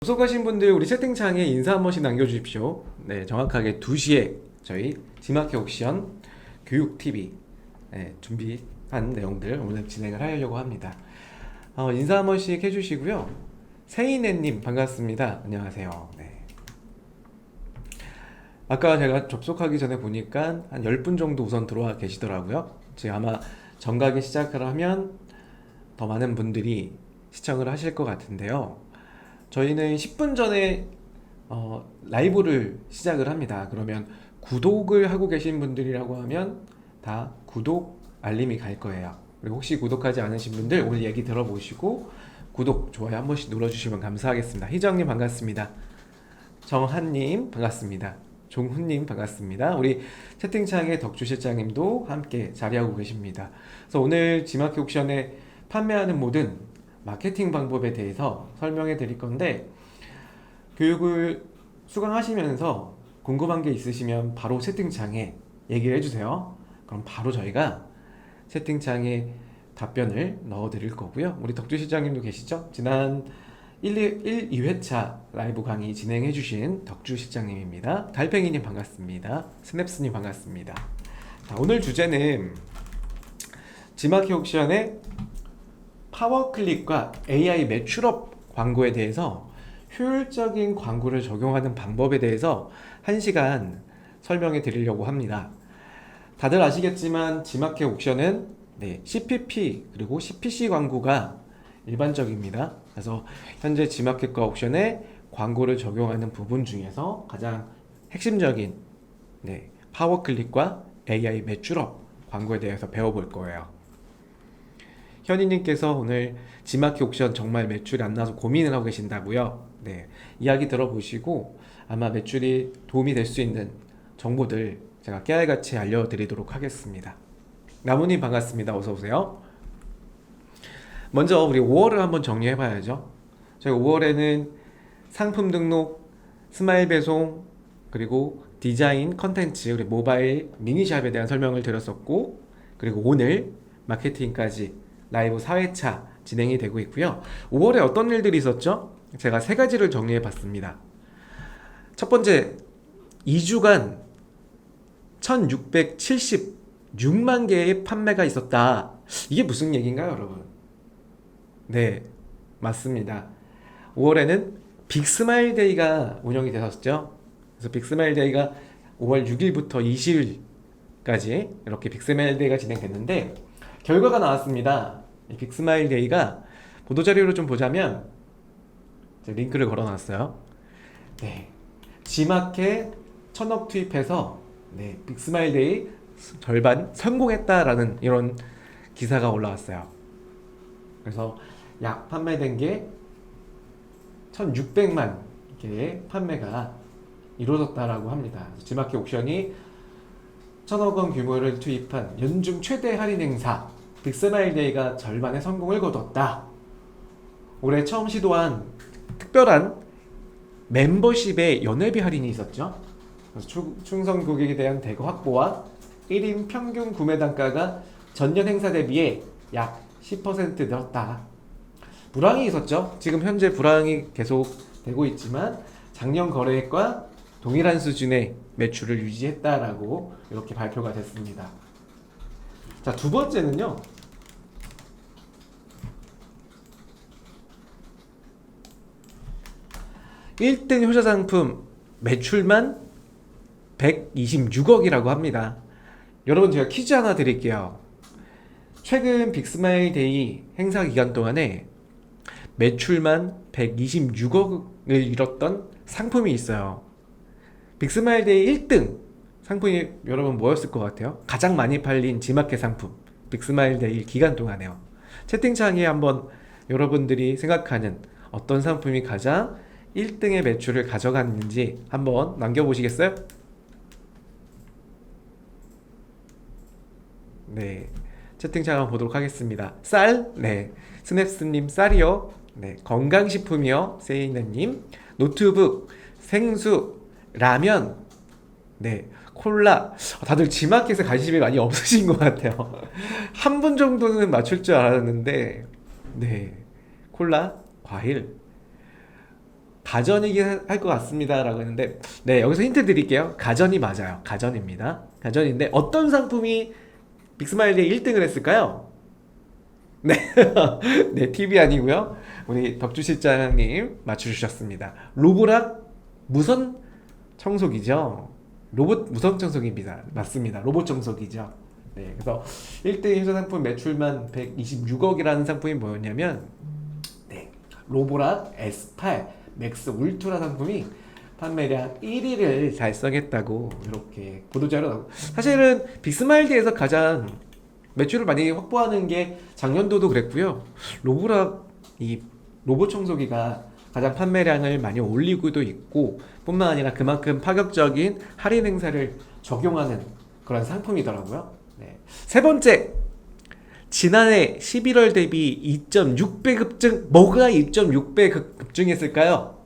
접속하신 분들 우리 채팅창에 인사 한 번씩 남겨주십시오. 네, 정확하게 2시에 저희 지마켓 옥션 교육TV 준비한 내용들 오늘 진행을 하려고 합니다. 인사 한 번씩 해주시고요. 세인애님 반갑습니다. 안녕하세요. 네. 아까 제가 접속하기 전에 보니까 한 10분 정도 우선 들어와 계시더라고요. 지금 아마 정각이 시작을 하면 더 많은 분들이 시청을 하실 것 같은데요. 저희는 10분 전에 라이브를 시작을 합니다. 그러면 구독을 하고 계신 분들이라고 하면 다 구독 알림이 갈 거예요. 그리고 혹시 구독하지 않으신 분들 오늘 얘기 들어보시고 구독, 좋아요 한 번씩 눌러주시면 감사하겠습니다. 희정님 반갑습니다. 정한님 반갑습니다. 종훈님 반갑습니다. 우리 채팅창에 덕주실장님도 함께 자리하고 계십니다. 그래서 오늘 지마켓 옥션에 판매하는 모든 마케팅 방법에 대해서 설명해 드릴 건데, 교육을 수강하시면서 궁금한 게 있으시면 바로 채팅창에 얘기를 해주세요. 그럼 바로 저희가 채팅창에 답변을 넣어 드릴 거고요. 우리 덕주 실장님도 계시죠? 지난 2회차 라이브 강의 진행해 주신 덕주 실장님입니다. 달팽이님 반갑습니다. 스냅스님 반갑습니다. 자, 오늘 주제는 지마켓 옥션의 파워클릭과 AI 매출업 광고에 대해서 효율적인 광고를 적용하는 방법에 대해서 1시간 설명해 드리려고 합니다. 다들 아시겠지만 지마켓 옥션은 CPP 그리고 CPC 광고가 일반적입니다. 그래서 현재 지마켓과 옥션에 광고를 적용하는 부분 중에서 가장 핵심적인 파워클릭과 AI 매출업 광고에 대해서 배워볼 거예요. 현희님께서 오늘 지마켓 옥션 정말 매출이 안 나서 고민을 하고 계신다고요? 네, 이야기 들어보시고 아마 매출이 도움이 될 수 있는 정보들 제가 깨알같이 알려드리도록 하겠습니다. 나무님 반갑습니다. 어서오세요. 먼저 우리 5월을 한번 정리해봐야죠. 저희 5월에는 상품 등록, 스마일 배송, 그리고 디자인, 컨텐츠, 우리 모바일 미니샵에 대한 설명을 드렸었고, 그리고 오늘 마케팅까지 라이브 4회차 진행이 되고 있고요. 5월에 어떤 일들이 있었죠? 제가 3가지를 정리해 봤습니다. 첫 번째, 2주간 1676만 개의 판매가 있었다. 이게 무슨 얘기인가요, 여러분? 네, 맞습니다. 5월에는 빅스마일 데이가 운영이 됐었죠. 그래서 빅스마일 데이가 5월 6일부터 20일까지 이렇게 빅스마일 데이가 진행됐는데 결과가 나왔습니다. 이 빅스마일 데이가 보도자료로 좀 보자면 링크를 걸어놨어요. 지마켓 1000억 투입해서 빅스마일 데이 절반 성공했다라는 이런 기사가 올라왔어요. 그래서 약 판매된 게 1600만 개의 판매가 이루어졌다라고 합니다. 지마켓 옥션이 1000억 원 규모를 투입한 연중 최대 할인 행사 빅스마일 데이가 절반의 성공을 거뒀다. 올해 처음 시도한 특별한 멤버십의 연회비 할인이 있었죠. 그래서 충성 고객에 대한 대거 확보와 1인 평균 구매 단가가 전년 행사 대비해 약 10% 늘었다. 불황이 있었죠. 지금 현재 불황이 계속 되고 있지만 작년 거래액과 동일한 수준의 매출을 유지했다라고 이렇게 발표가 됐습니다. 자, 두 번째는요. 1등 효자 상품 매출만 126억이라고 합니다. 여러분, 제가 퀴즈 하나 드릴게요. 최근 빅스마일 데이 행사 기간 동안에 매출만 126억을 이뤘던 상품이 있어요. 빅스마일 데이 1등 상품이 여러분 뭐였을 것 같아요? 가장 많이 팔린 지마켓 상품 빅스마일 데이 기간 동안에요. 채팅창에 한번 여러분들이 생각하는 어떤 상품이 가장 1등의 매출을 가져갔는지 한번 남겨보시겠어요? 네, 채팅창 한번 보도록 하겠습니다. 쌀? 네, 스냅스님 쌀이요. 네, 건강식품이요. 세이네님 노트북, 생수, 라면, 콜라. 다들 지마켓에 관심이 많이 없으신 것 같아요. 한 분 정도는 맞출 줄 알았는데 콜라, 과일, 가전이긴 할 것 같습니다 라고 했는데, 네, 여기서 힌트 드릴게요. 가전이 맞아요. 가전입니다. 가전인데 어떤 상품이 빅스마일리에 1등을 했을까요? 네, 네, TV 아니고요. 우리 덕주 실장님 맞추셨습니다. 로보락 무선 청소기죠. 로봇 무선 청소기입니다. 맞습니다. 로봇 청소기죠. 네, 그래서 1등 해서 상품 매출만 126억이라는 상품이 뭐였냐면, 네, 로보락 S8 맥스 울트라 상품이 판매량 1위를 달성했다고 이렇게 보도자료 나오고, 사실은 빅스마일드에서 가장 매출을 많이 확보하는 게 작년도도 그랬고요. 로보락 이 로봇 청소기가 가장 판매량을 많이 올리고도 있고, 뿐만 아니라 그만큼 파격적인 할인 행사를 적용하는 그런 상품이더라고요. 네. 세 번째, 지난해 11월 대비 2.6배 급증. 뭐가 2.6배 급증했을까요?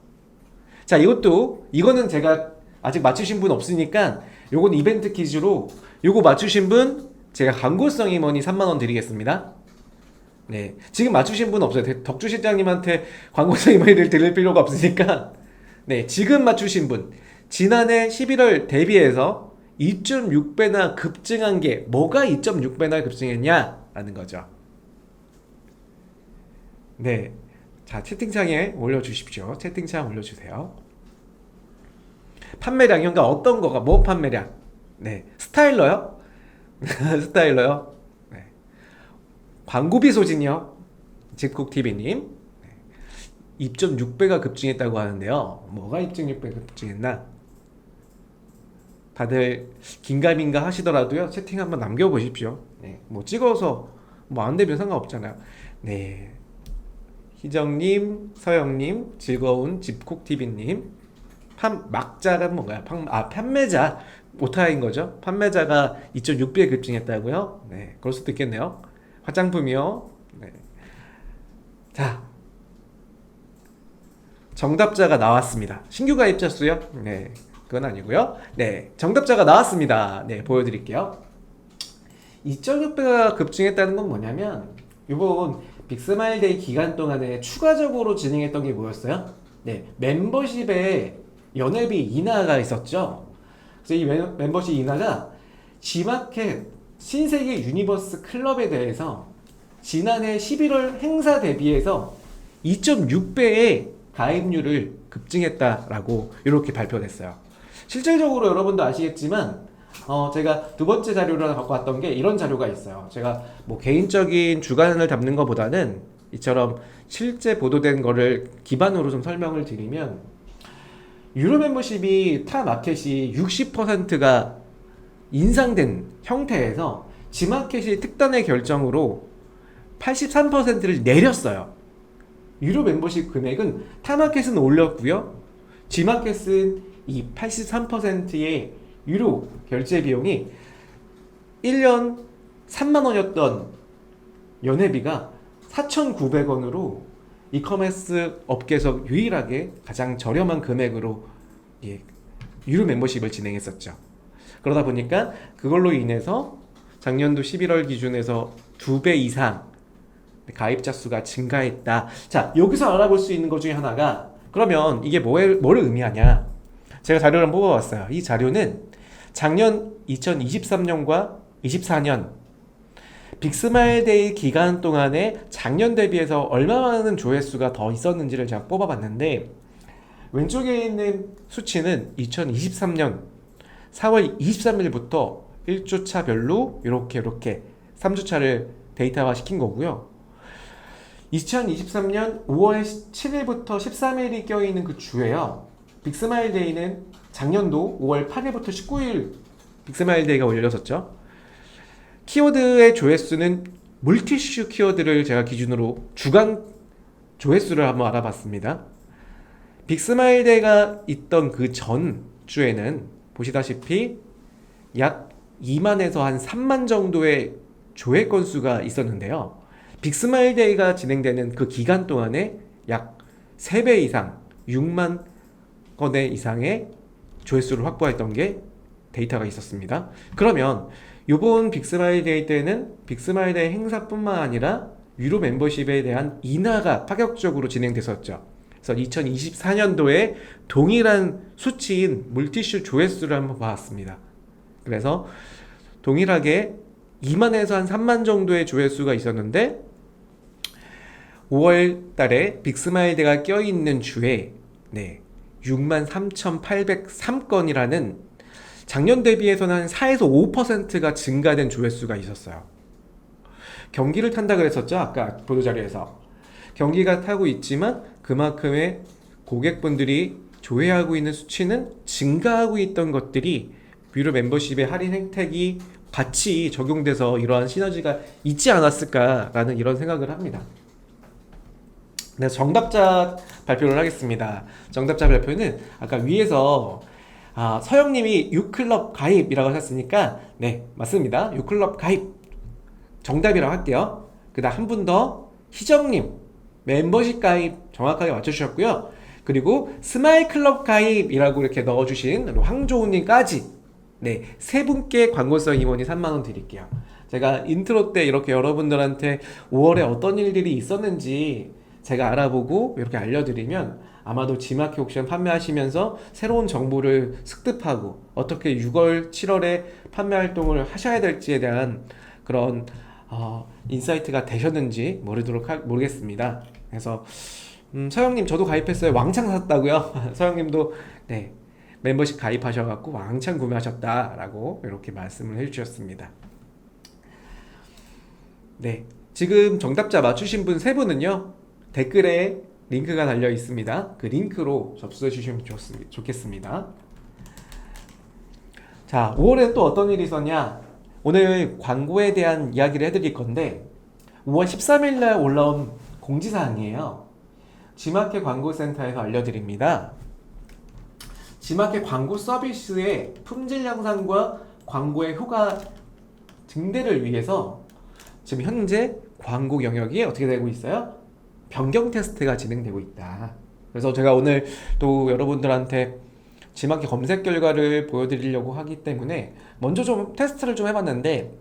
자, 이거는 제가 아직 맞추신 분 없으니까 요건 이벤트 퀴즈로, 요거 맞추신 분 제가 광고성 임원이 3만원 드리겠습니다. 네, 지금 맞추신 분 없어요. 덕주 실장님한테 광고성 임원을 드릴 필요가 없으니까, 네, 지금 맞추신 분, 지난해 11월 대비해서 2.6배나 급증한 게 뭐가 2.6배나 급증했냐 라는 거죠. 네, 자, 채팅창에 올려주십시오. 채팅창 올려주세요. 판매량, 그러니까 어떤 거가 뭐 판매량? 네, 스타일러요? 스타일러요? 네. 광고비 소진이요? 집콕TV님 2.6배가 급증했다고 하는데요. 뭐가 2.6배 급증했나? 다들 긴가민가 하시더라도요, 채팅 한번 남겨보십시오. 네, 뭐 찍어서 뭐 안 되면 상관없잖아요. 네, 희정님, 서영님, 즐거운 집콕TV님, 막자가 뭔가요? 판매자 오타인 거죠. 판매자가 2.6배 급증했다고요? 네, 그럴 수도 있겠네요. 화장품이요. 네. 자, 정답자가 나왔습니다. 신규 가입자 수요? 네, 그건 아니고요. 네, 정답자가 나왔습니다. 네, 보여드릴게요. 2.6배가 급증했다는 건 뭐냐면, 이번 빅스마일데이 기간 동안에 추가적으로 진행했던 게 뭐였어요? 네, 멤버십에 연회비 인하가 있었죠. 그래서 이 멤버십 인하가 G마켓 신세계 유니버스 클럽에 대해서 지난해 11월 행사 대비해서 2.6배의 가입률을 급증했다라고 이렇게 발표됐어요. 실질적으로 여러분도 아시겠지만, 제가 두 번째 자료를 갖고 왔던 게 이런 자료가 있어요. 제가 뭐 개인적인 주관을 담는 것보다는 이처럼 실제 보도된 거를 기반으로 좀 설명을 드리면, 유료 멤버십이 타 마켓이 60%가 인상된 형태에서 G마켓이 특단의 결정으로 83%를 내렸어요. 유료 멤버십 금액은 타마켓은 올렸고요, G마켓은 이 83%의 유료 결제 비용이 1년 3만원이었던 연회비가 4,900원으로 이커머스 업계에서 유일하게 가장 저렴한 금액으로 유료 멤버십을 진행했었죠. 그러다 보니까 그걸로 인해서 작년도 11월 기준에서 2배 이상 가입자 수가 증가했다. 자, 여기서 알아볼 수 있는 것 중에 하나가, 그러면 이게 뭐를 의미하냐? 제가 자료를 뽑아봤어요. 이 자료는 작년 2023년과 24년 빅스마일데이 기간 동안에 작년 대비해서 얼마나 조회수가 더 있었는지를 제가 뽑아봤는데, 왼쪽에 있는 수치는 2023년 4월 23일부터 1주차별로 이렇게 3주차를 데이터화 시킨 거고요. 2023년 5월 7일부터 13일이 껴있는 그 주에요, 빅스마일데이는 작년도 5월 8일부터 19일 빅스마일데이가 올렸었죠. 키워드의 조회수는 물티슈 키워드를 제가 기준으로 주간 조회수를 한번 알아봤습니다. 빅스마일데이가 있던 그 전 주에는 보시다시피 약 2만에서 한 3만 정도의 조회 건수가 있었는데요, 빅스마일데이가 진행되는 그 기간 동안에 약 3배 이상 6만 건의 이상의 조회수를 확보했던 게 데이터가 있었습니다. 그러면 이번 빅스마일데이 때는 빅스마일데이 행사뿐만 아니라 유료 멤버십에 대한 인하가 파격적으로 진행됐었죠. 그래서 2024년도에 동일한 수치인 물티슈 조회수를 한번 봐왔습니다. 그래서 동일하게 2만에서 한 3만 정도의 조회수가 있었는데 5월 달에 빅스마일드가 껴있는 주에 63,803건이라는 작년 대비해서는 한 4에서 5%가 증가된 조회수가 있었어요. 경기를 탄다 그랬었죠, 아까 보도자료에서. 경기가 타고 있지만 그만큼의 고객분들이 조회하고 있는 수치는 증가하고 있던 것들이 뮤로 멤버십의 할인 혜택이 같이 적용돼서 이러한 시너지가 있지 않았을까라는 이런 생각을 합니다. 네, 정답자 발표를 하겠습니다. 정답자 발표는 아까 위에서 서영님이 유클럽 가입이라고 하셨으니까 네, 맞습니다. 유클럽 가입 정답이라고 할게요. 그 다음 한 분 더 희정님 멤버십 가입 정확하게 맞춰주셨고요. 그리고 스마일클럽 가입이라고 이렇게 넣어주신 황조우님까지 네, 세 분께 광고성 임원이 3만원 드릴게요. 제가 인트로 때 이렇게 여러분들한테 5월에 어떤 일들이 있었는지 제가 알아보고 이렇게 알려드리면 아마도 지마켓 옥션 판매하시면서 새로운 정보를 습득하고 어떻게 6월, 7월에 판매 활동을 하셔야 될지에 대한 그런 인사이트가 되셨는지 모르겠습니다. 그래서 서영님 저도 가입했어요. 왕창 샀다고요? 서영님도 네, 멤버십 가입하셔갖고 왕창 구매하셨다라고 이렇게 말씀을 해주셨습니다. 네, 지금 정답자 맞추신 분 세 분은요 댓글에 링크가 달려 있습니다. 그 링크로 접수해 주시면 좋겠습니다. 자, 5월에 또 어떤 일이 있었냐? 오늘 광고에 대한 이야기를 해드릴 건데 5월 13일 날 올라온 공지사항이에요. 지마켓 광고센터에서 알려드립니다. 지마켓 광고 서비스의 품질 향상과 광고의 효과 증대를 위해서 지금 현재 광고 영역이 어떻게 되고 있어요? 변경 테스트가 진행되고 있다. 그래서 제가 오늘 또 여러분들한테 지마켓 검색 결과를 보여드리려고 하기 때문에 먼저 좀 테스트를 좀 해봤는데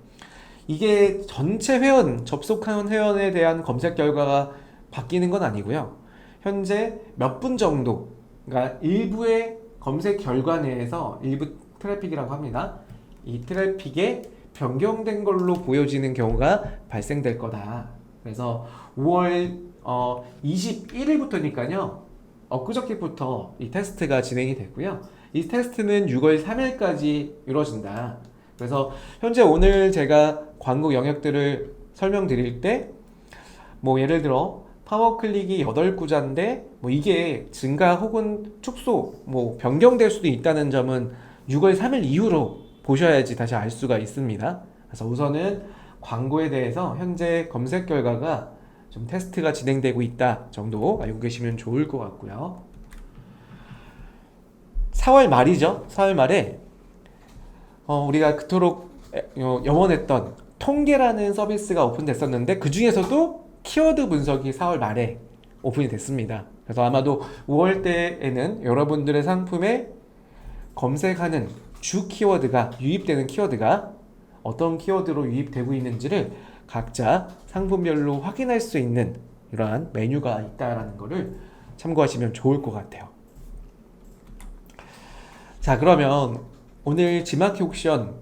이게 전체 회원, 접속한 회원에 대한 검색 결과가 바뀌는 건 아니고요. 현재 몇 분 정도, 그러니까 일부의 검색 결과 내에서 일부 트래픽이라고 합니다. 이 트래픽에 변경된 걸로 보여지는 경우가 발생될 거다. 그래서 5월 21일부터니까요. 엊그저께부터 이 테스트가 진행이 됐고요. 이 테스트는 6월 3일까지 이루어진다. 그래서 현재 오늘 제가 광고 영역들을 설명드릴 때 뭐 예를 들어 파워클릭이 8구자인데 뭐 이게 증가 혹은 축소 뭐 변경될 수도 있다는 점은 6월 3일 이후로 보셔야지 다시 알 수가 있습니다. 그래서 우선은 광고에 대해서 현재 검색 결과가 좀 테스트가 진행되고 있다 정도 알고 계시면 좋을 것 같고요. 4월 말이죠. 4월 말에 우리가 그토록 염원했던 통계라는 서비스가 오픈됐었는데 그 중에서도 키워드 분석이 4월 말에 오픈이 됐습니다. 그래서 아마도 5월 때에는 여러분들의 상품에 검색하는 주 키워드가 유입되는 키워드가 어떤 키워드로 유입되고 있는지를 각자 상품별로 확인할 수 있는 이러한 메뉴가 있다라는 것을 참고하시면 좋을 것 같아요. 자, 그러면 오늘 지마켓 옥션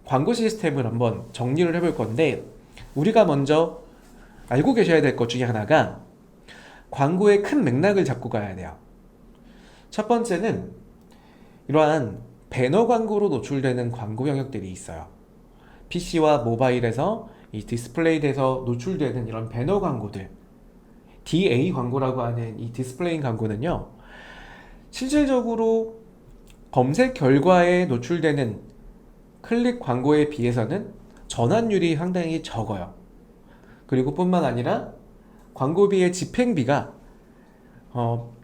광고 시스템을 한번 정리를 해볼 건데 우리가 먼저 알고 계셔야 될 것 중에 하나가 광고의 큰 맥락을 잡고 가야 돼요. 첫 번째는 이러한 배너 광고로 노출되는 광고 영역들이 있어요. PC와 모바일에서 이 디스플레이에서 노출되는 이런 배너 광고들, DA 광고라고 하는 이 디스플레이 광고는요, 실질적으로 검색 결과에 노출되는 클릭 광고에 비해서는 전환율이 상당히 적어요. 그리고 뿐만 아니라 광고비의 집행비가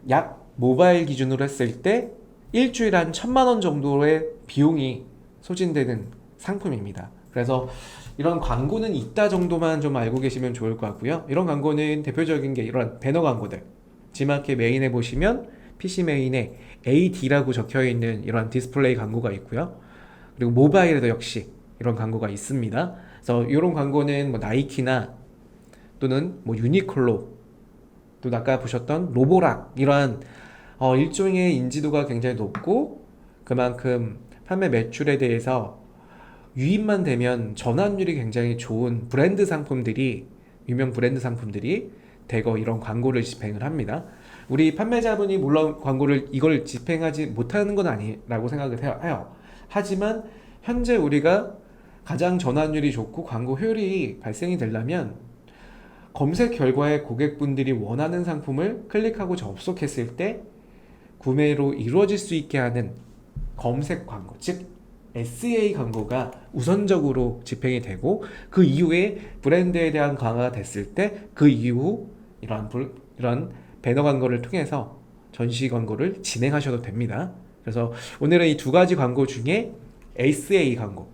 약 모바일 기준으로 했을 때 일주일에 한 1,000만원 정도의 비용이 소진되는 상품입니다. 그래서 이런 광고는 있다 정도만 좀 알고 계시면 좋을 것 같고요. 이런 광고는 대표적인 게 이런 배너 광고들, 지마켓 메인에 보시면 PC 메인에 AD라고 적혀있는 이런 디스플레이 광고가 있고요. 그리고 모바일에도 역시 이런 광고가 있습니다. 그래서 이런 광고는 뭐 나이키나 또는 뭐 유니클로 또 아까 보셨던 로보락 이러한 일종의 인지도가 굉장히 높고 그만큼 판매 매출에 대해서 유입만 되면 전환율이 굉장히 좋은 브랜드 상품들이 유명 브랜드 상품들이 대거 이런 광고를 집행을 합니다. 우리 판매자분이 물론 광고를 이걸 집행하지 못하는 건 아니라고 생각을 해요. 하지만 현재 우리가 가장 전환율이 좋고 광고 효율이 발생이 되려면 검색 결과에 고객분들이 원하는 상품을 클릭하고 접속했을 때 구매로 이루어질 수 있게 하는 검색 광고, 즉 SEA 광고가 우선적으로 집행이 되고 그 이후에 브랜드에 대한 강화가 됐을 때 그 이후 이런 배너 광고를 통해서 전시 광고를 진행하셔도 됩니다. 그래서 오늘은 이 두 가지 광고 중에 SEA 광고,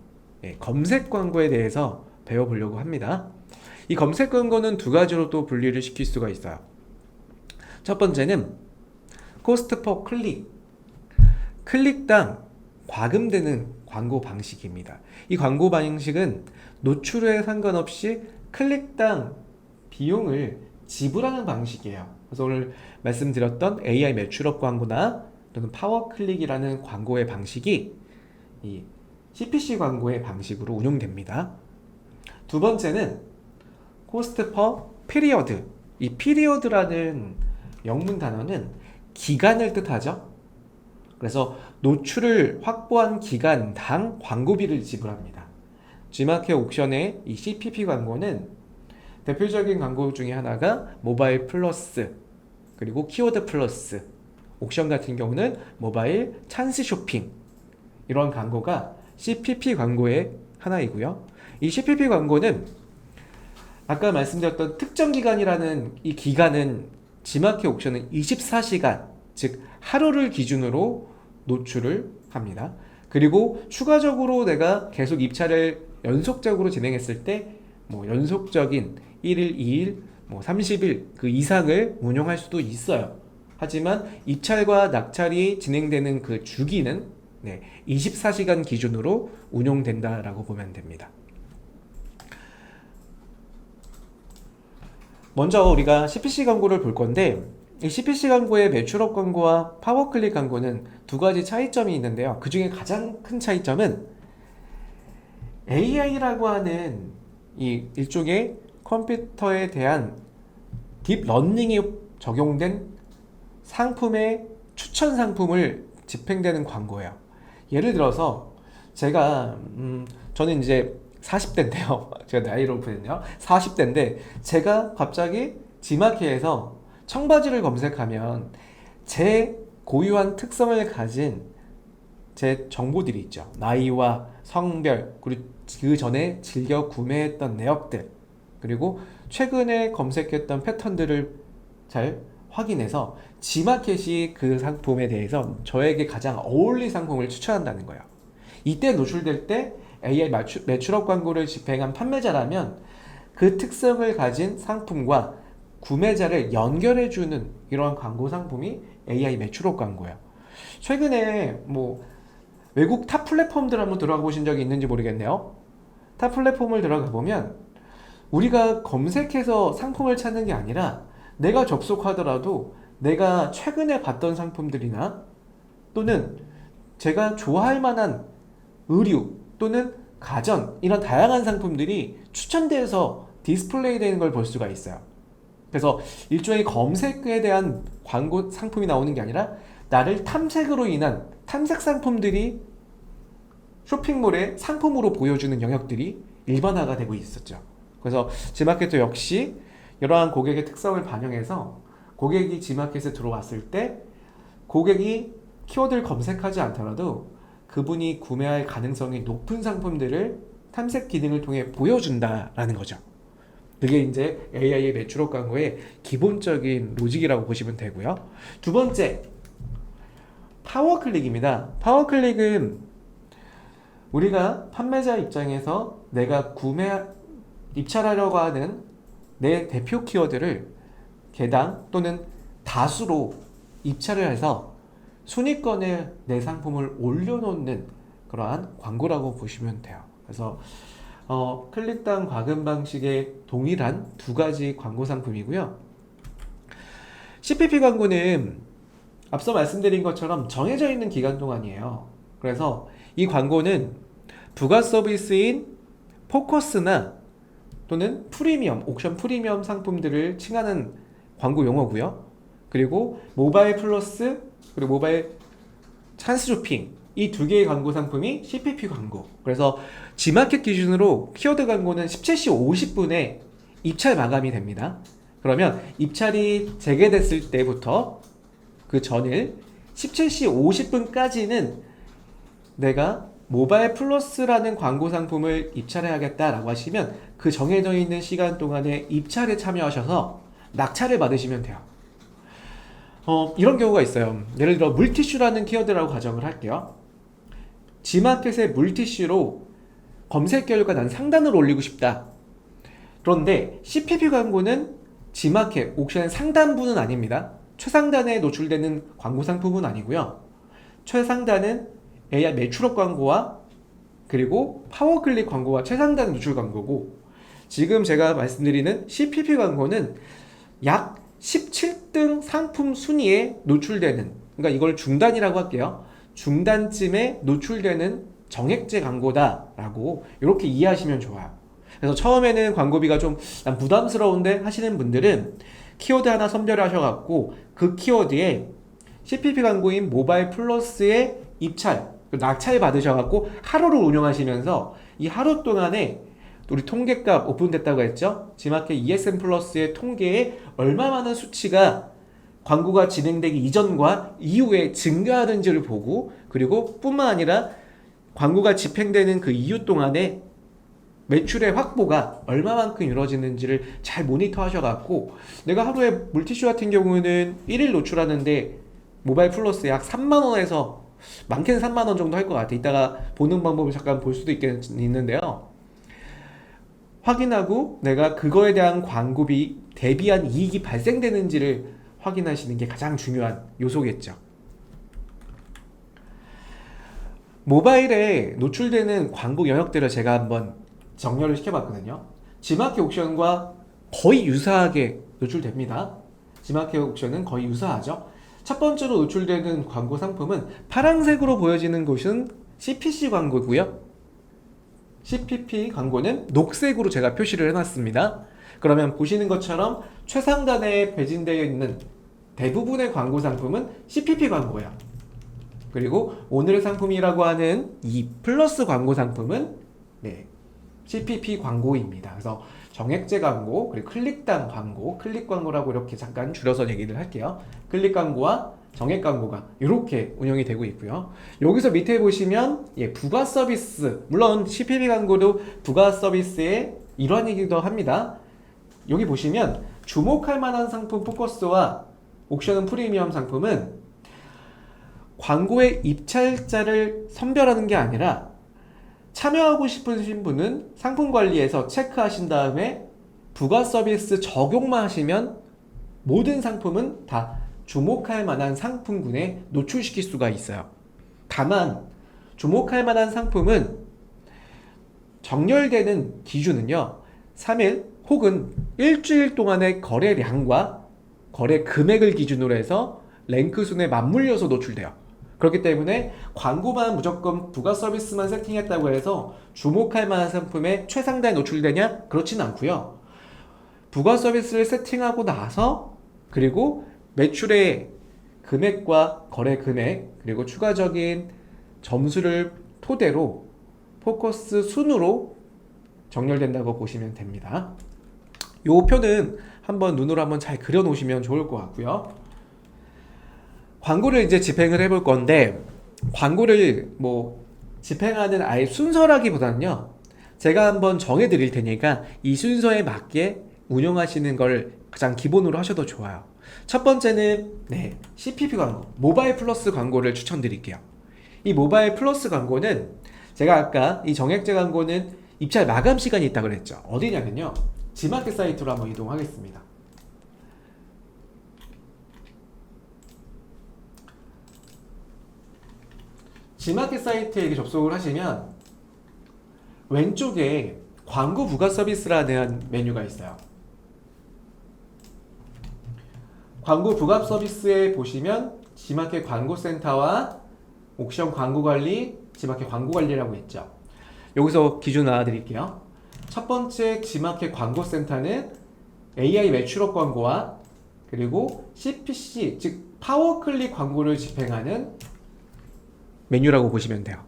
검색 광고에 대해서 배워보려고 합니다. 이 검색 광고는 두 가지로 또 분리를 시킬 수가 있어요. 첫 번째는 코스트 퍼 클릭, 클릭당 과금되는 광고 방식입니다. 이 광고 방식은 노출에 상관없이 클릭당 비용을 지불하는 방식이에요. 그래서 오늘 말씀드렸던 AI 매출업 광고나 또는 파워 클릭이라는 광고의 방식이 이 CPC 광고의 방식으로 운용됩니다. 두 번째는 코스트 퍼 피리어드. 이 피리어드라는 영문 단어는 기간을 뜻하죠. 그래서 노출을 확보한 기간당 광고비를 지불합니다. G마켓 옥션의 이 CPP 광고는 대표적인 광고 중에 하나가 모바일 플러스 그리고 키워드 플러스, 옥션 같은 경우는 모바일 찬스 쇼핑, 이런 광고가 CPP 광고의 하나이고요. 이 CPP 광고는 아까 말씀드렸던 특정 기간이라는 이 기간은 G마켓 옥션은 24시간, 즉 하루를 기준으로 노출을 합니다. 그리고 추가적으로 내가 계속 입찰을 연속적으로 진행했을 때 연속적인 1일, 2일, 30일 그 이상을 운영할 수도 있어요. 하지만 입찰과 낙찰이 진행되는 그 주기는 24시간 기준으로 운용된다라고 보면 됩니다. 먼저 우리가 CPC 광고를 볼 건데, 이 CPC 광고의 매출업 광고와 파워클릭 광고는 두 가지 차이점이 있는데요. 그 중에 가장 큰 차이점은 AI라고 하는 이 일종의 컴퓨터에 대한 딥러닝이 적용된 상품의 추천 상품을 집행되는 광고예요. 예를 들어서 저는 이제 40대인데요. 제가 나이로 보면요 40대인데 제가 갑자기 G마켓에서 청바지를 검색하면 제 고유한 특성을 가진 제 정보들이 있죠. 나이와 성별, 그리고 그 전에 즐겨 구매했던 내역들, 그리고 최근에 검색했던 패턴들을 잘 확인해서 G마켓이 그 상품에 대해서 저에게 가장 어울릴 상품을 추천한다는 거예요. 이때 노출될 때 AI 매출업 광고를 집행한 판매자라면 그 특성을 가진 상품과 구매자를 연결해주는 이러한 광고 상품이 AI 매출업 광고예요. 최근에 외국 탑 플랫폼들 한번 들어가 보신 적이 있는지 모르겠네요. 탑 플랫폼을 들어가 보면 우리가 검색해서 상품을 찾는 게 아니라 내가 접속하더라도 내가 최근에 봤던 상품들이나 또는 제가 좋아할 만한 의류 또는 가전, 이런 다양한 상품들이 추천돼서 디스플레이 되는 걸 볼 수가 있어요. 그래서 일종의 검색에 대한 광고 상품이 나오는 게 아니라 나를 탐색으로 인한 탐색 상품들이 쇼핑몰의 상품으로 보여주는 영역들이 일반화가 되고 있었죠. 그래서 G마켓도 역시 이러한 고객의 특성을 반영해서 고객이 G마켓에 들어왔을 때 고객이 키워드를 검색하지 않더라도 그분이 구매할 가능성이 높은 상품들을 탐색 기능을 통해 보여준다라는 거죠. 그게 이제 AI의 매출업 광고의 기본적인 로직이라고 보시면 되고요. 두 번째, 파워클릭입니다. 파워클릭은 우리가 판매자 입장에서 내가 입찰하려고 하는 내 대표 키워드를 개당 또는 다수로 입찰을 해서 순위권에 내 상품을 올려놓는 그러한 광고라고 보시면 돼요. 그래서 클릭당 과금 방식의 동일한 두 가지 광고 상품이고요. CPP 광고는 앞서 말씀드린 것처럼 정해져 있는 기간 동안이에요. 그래서 이 광고는 부가 서비스인 포커스나 또는 프리미엄, 옥션 프리미엄 상품들을 칭하는 광고 용어고요. 그리고 모바일 플러스 그리고 모바일 찬스 쇼핑, 이 두 개의 광고 상품이 CPP 광고. 그래서 G마켓 기준으로 키워드 광고는 17시 50분에 입찰 마감이 됩니다. 그러면 입찰이 재개됐을 때부터 그 전일 17시 50분까지는 내가 모바일 플러스라는 광고 상품을 입찰해야겠다라고 하시면 그 정해져 있는 시간 동안에 입찰에 참여하셔서 낙찰을 받으시면 돼요. 이런 경우가 있어요. 예를 들어 물티슈라는 키워드라고 가정을 할게요. G마켓의 물티슈로 검색 결과 난 상단을 올리고 싶다. 그런데 CPP 광고는 G마켓 옥션의 상단부는 아닙니다. 최상단에 노출되는 광고 상품은 아니고요. 최상단은 AI 매출업 광고와 그리고 파워클릭 광고와 최상단 노출 광고고, 지금 제가 말씀드리는 CPP 광고는 약 17등 상품 순위에 노출되는, 그러니까 이걸 중단이라고 할게요. 중단쯤에 노출되는 정액제 광고다라고 이렇게 이해하시면 좋아요. 그래서 처음에는 광고비가 좀 난 부담스러운데 하시는 분들은 키워드 하나 선별하셔갖고 그 키워드에 CPP 광고인 모바일 플러스의 입찰, 낙찰 받으셔갖고 하루를 운영하시면서 이 하루 동안에 우리 통계값 오픈됐다고 했죠? G마켓 ESN 플러스의 통계에 얼마 많은 수치가 광고가 진행되기 이전과 이후에 증가하는지를 보고, 그리고 뿐만 아니라 광고가 집행되는 그 이후 동안에 매출의 확보가 얼마만큼 이루어지는지를 잘 모니터 하셔갖고, 내가 하루에 물티슈 같은 경우는 1일 노출하는데 모바일 플러스 약 3만원에서 많게는 3만원 정도 할 것 같아. 이따가 보는 방법을 잠깐 볼 수도 있는데요. 확인하고 내가 그거에 대한 광고비 대비한 이익이 발생되는지를 확인하시는 게 가장 중요한 요소겠죠. 모바일에 노출되는 광고 영역들을 제가 한번 정렬을 시켜봤거든요. G마켓 옥션과 거의 유사하게 노출됩니다. G마켓 옥션은 거의 유사하죠. 첫 번째로 노출되는 광고 상품은 파란색으로 보여지는 곳은 CPC 광고고요. CPP 광고는 녹색으로 제가 표시를 해놨습니다. 그러면 보시는 것처럼 최상단에 배진되어 있는 대부분의 광고 상품은 CPP 광고예요. 그리고 오늘의 상품이라고 하는 이 플러스 광고 상품은 CPP 광고입니다. 그래서 정액제 광고, 그리고 클릭당 광고, 클릭 광고라고 이렇게 잠깐 줄여서 얘기를 할게요. 클릭 광고와 정액 광고가 이렇게 운영이 되고 있고요. 여기서 밑에 보시면 부가 서비스, 물론 CPP 광고도 부가 서비스의 일환이기도 합니다. 여기 보시면 주목할 만한 상품 포커스와 옥션 프리미엄 상품은 광고의 입찰자를 선별하는 게 아니라 참여하고 싶으신 분은 상품 관리에서 체크하신 다음에 부가 서비스 적용만 하시면 모든 상품은 다 주목할 만한 상품군에 노출시킬 수가 있어요. 다만 주목할 만한 상품은 정렬되는 기준은요, 3일 혹은 일주일 동안의 거래량과 거래 금액을 기준으로 해서 랭크 순에 맞물려서 노출돼요. 그렇기 때문에 광고만 무조건 부가 서비스만 세팅했다고 해서 주목할 만한 상품에 최상단에 노출되냐? 그렇진 않고요. 부가 서비스를 세팅하고 나서 그리고 매출의 금액과 거래 금액 그리고 추가적인 점수를 토대로 포커스 순으로 정렬된다고 보시면 됩니다. 이 표는 한번 눈으로 한번 잘 그려 놓으시면 좋을 것 같고요. 광고를 이제 집행을 해볼 건데, 광고를 집행하는 아예 순서라기보다는요, 제가 한번 정해 드릴 테니까 이 순서에 맞게 운영하시는 걸 가장 기본으로 하셔도 좋아요. 첫 번째는 CPP 광고, 모바일 플러스 광고를 추천드릴게요. 이 모바일 플러스 광고는 제가 아까 이 정액제 광고는 입찰 마감 시간이 있다고 그랬죠. 어디냐면요, G마켓 사이트로 한번 이동하겠습니다. G마켓 사이트에 이렇게 접속을 하시면 왼쪽에 광고 부가 서비스라는 메뉴가 있어요. 광고 부갑 서비스에 보시면 G마켓 광고센터와 옥션 광고관리, G마켓 광고관리라고 있죠. 여기서 기준 나와드릴게요. 첫 번째 G마켓 광고센터는 AI 매출업 광고와 그리고 CPC, 즉 파워클릭 광고를 집행하는 메뉴라고 보시면 돼요.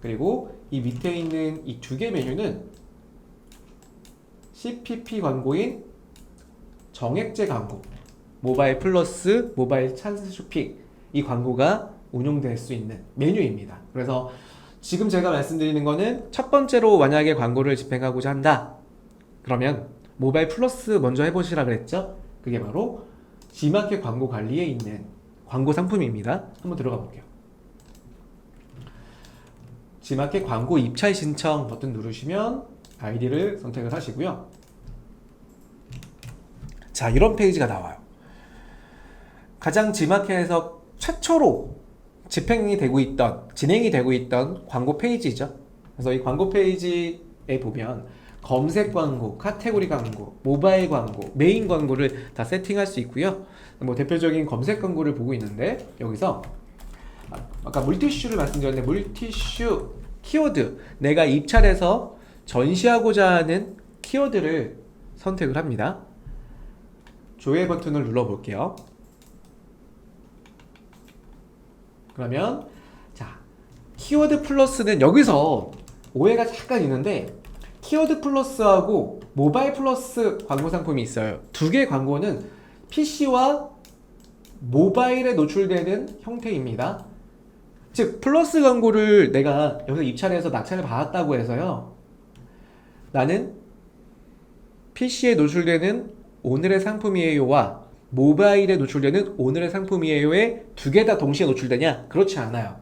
그리고 이 밑에 있는 이 두 개 메뉴는 CPP 광고인 정액제 광고, 모바일 플러스, 모바일 찬스 쇼핑, 이 광고가 운용될 수 있는 메뉴입니다. 그래서 지금 제가 말씀드리는 거는 첫 번째로 만약에 광고를 집행하고자 한다. 그러면 모바일 플러스 먼저 해보시라 그랬죠? 그게 바로 G마켓 광고 관리에 있는 광고 상품입니다. 한번 들어가 볼게요. G마켓 광고 입찰 신청 버튼 누르시면 아이디를 선택을 하시고요. 자, 이런 페이지가 나와요. 가장 G마켓에서 최초로 진행이 되고 있던 광고 페이지죠. 그래서 이 광고 페이지에 보면 검색 광고, 카테고리 광고, 모바일 광고, 메인 광고를 다 세팅할 수 있고요. 뭐 대표적인 검색 광고를 보고 있는데 여기서 아까 물티슈를 말씀드렸는데 물티슈 키워드, 내가 입찰해서 전시하고자 하는 키워드를 선택을 합니다. 조회 버튼을 눌러볼게요. 그러면 자, 키워드 플러스는 여기서 오해가 잠깐 있는데 키워드 플러스하고 모바일 플러스 광고 상품이 있어요. 두 개 광고는 PC와 모바일에 노출되는 형태입니다. 즉 플러스 광고를 내가 여기서 입찰해서 낙찰을 받았다고 해서요, 나는 PC에 노출되는 오늘의 상품이에요와 모바일에 노출되는 오늘의 상품이에요에 두 개 다 동시에 노출되냐? 그렇지 않아요.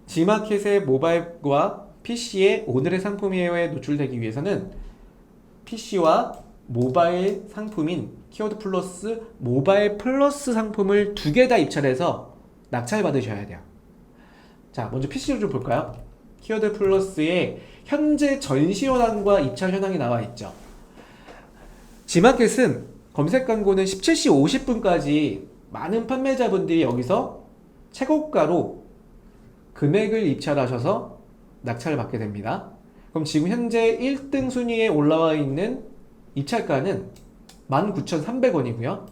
G마켓의 모바일과 PC의 오늘의 상품이에요에 노출되기 위해서는 PC와 모바일 상품인 키워드 플러스, 모바일 플러스 상품을 두 개 다 입찰해서 낙찰 받으셔야 돼요. 자, 먼저 PC를 좀 볼까요? 키워드 플러스에 현재 전시 현황과 입찰 현황이 나와 있죠. G마켓은 검색 광고는 17시 50분까지 많은 판매자분들이 여기서 최고가로 금액을 입찰하셔서 낙찰을 받게 됩니다. 그럼 지금 현재 1등 순위에 올라와 있는 입찰가는 19,300원이고요.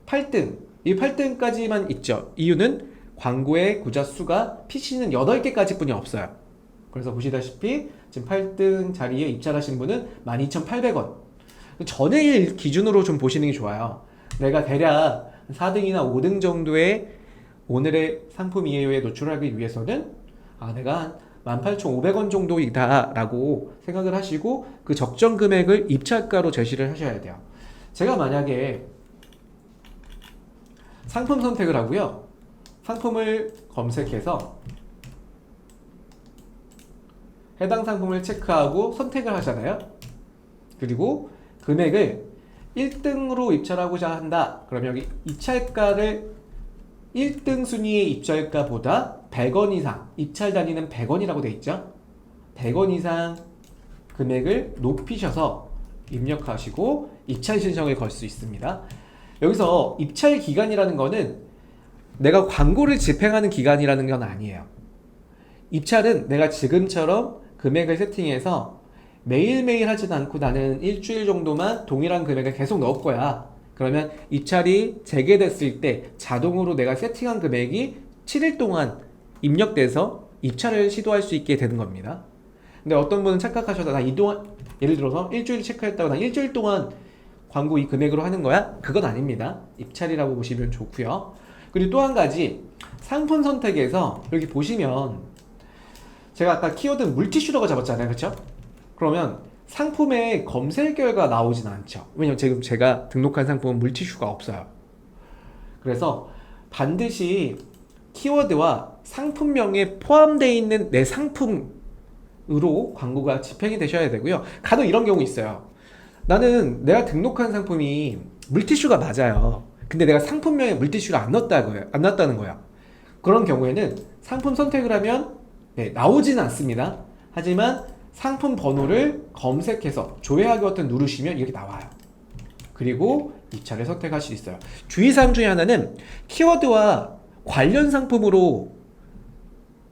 8등, 이 8등까지만 있죠. 이유는 광고의 구자 수가 PC는 8개까지 뿐이 없어요. 그래서 보시다시피 지금 8등 자리에 입찰하신 분은 12,800원. 전의 일 기준으로 좀 보시는 게 좋아요. 내가 대략 4등이나 5등 정도의 오늘의 상품이에요에 노출하기 위해서는 내가 한 18,500원 정도이다 라고 생각을 하시고 그 적정 금액을 입찰가로 제시를 하셔야 돼요. 제가 만약에 상품 선택을 하고요, 상품을 검색해서 해당 상품을 체크하고 선택을 하잖아요. 그리고 금액을 1등으로 입찰하고자 한다. 그러면 여기 입찰가를 1등 순위의 입찰가보다 100원 이상, 입찰 단위는 100원이라고 되어 있죠. 100원 이상 금액을 높이셔서 입력하시고 입찰 신청을 걸 수 있습니다. 여기서 입찰 기간이라는 거는 내가 광고를 집행하는 기간이라는 건 아니에요. 입찰은 내가 지금처럼 금액을 세팅해서 매일매일 하지도 않고 나는 일주일 정도만 동일한 금액을 계속 넣을 거야. 그러면 입찰이 재개됐을 때 자동으로 내가 세팅한 금액이 7일 동안 입력돼서 입찰을 시도할 수 있게 되는 겁니다. 근데 어떤 분은 착각하셔서 나 이동안, 예를 들어서 일주일 체크했다고 나 일주일 동안 광고 이 금액으로 하는 거야? 그건 아닙니다. 입찰이라고 보시면 좋고요. 그리고 또 한 가지, 상품 선택에서 여기 보시면 제가 아까 키워드 물티슈라고 잡았잖아요, 그렇죠? 그러면 상품의 검색 결과 나오진 않죠. 왜냐면 지금 제가 등록한 상품은 물티슈가 없어요. 그래서 반드시 키워드와 상품명에 포함되어 있는 내 상품으로 광고가 집행이 되셔야 되고요. 간혹 이런 경우 있어요. 나는 내가 등록한 상품이 물티슈가 맞아요. 근데 내가 상품명에 물티슈를 안 넣었다는 거야. 그런 경우에는 상품 선택을 하면 나오진 않습니다. 하지만 상품 번호를 검색해서 조회하기 버튼 누르시면 이렇게 나와요. 그리고 입찰을 선택할 수 있어요. 주의사항 중에 하나는 키워드와 관련 상품으로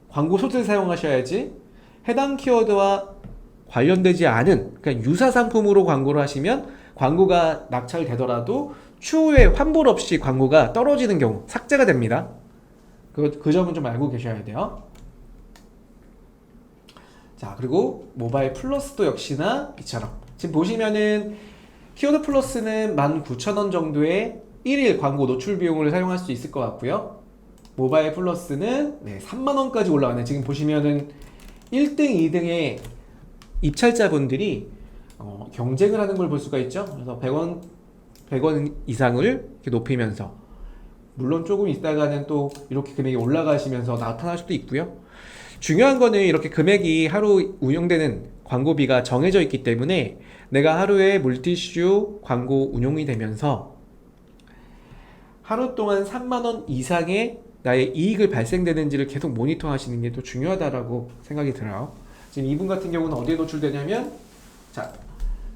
광고 소재를 사용하셔야지, 해당 키워드와 관련되지 않은 그러니까 유사 상품으로 광고를 하시면 광고가 낙찰되더라도 추후에 환불 없이 광고가 떨어지는 경우 삭제가 됩니다. 그 점은 좀 알고 계셔야 돼요. 자, 그리고 모바일 플러스도 역시나 이처럼 지금 보시면은 키워드 플러스는 19,000원 정도의 1일 광고 노출 비용을 사용할 수 있을 것 같고요. 모바일 플러스는 3만원까지 올라가네. 지금 보시면은 1등, 2등의 입찰자분들이 경쟁을 하는 걸 볼 수가 있죠. 그래서 100원 이상을 이렇게 높이면서, 물론 조금 있다가는 또 이렇게 금액이 올라가시면서 나타날 수도 있고요. 중요한 거는 이렇게 금액이 하루 운영되는 광고비가 정해져 있기 때문에 내가 하루에 물티슈 광고 운용이 되면서 하루 동안 3만원 이상의 나의 이익을 발생되는지를 계속 모니터 하시는 게 또 중요하다라고 생각이 들어요. 지금 이분 같은 경우는 어디에 노출되냐면, 자,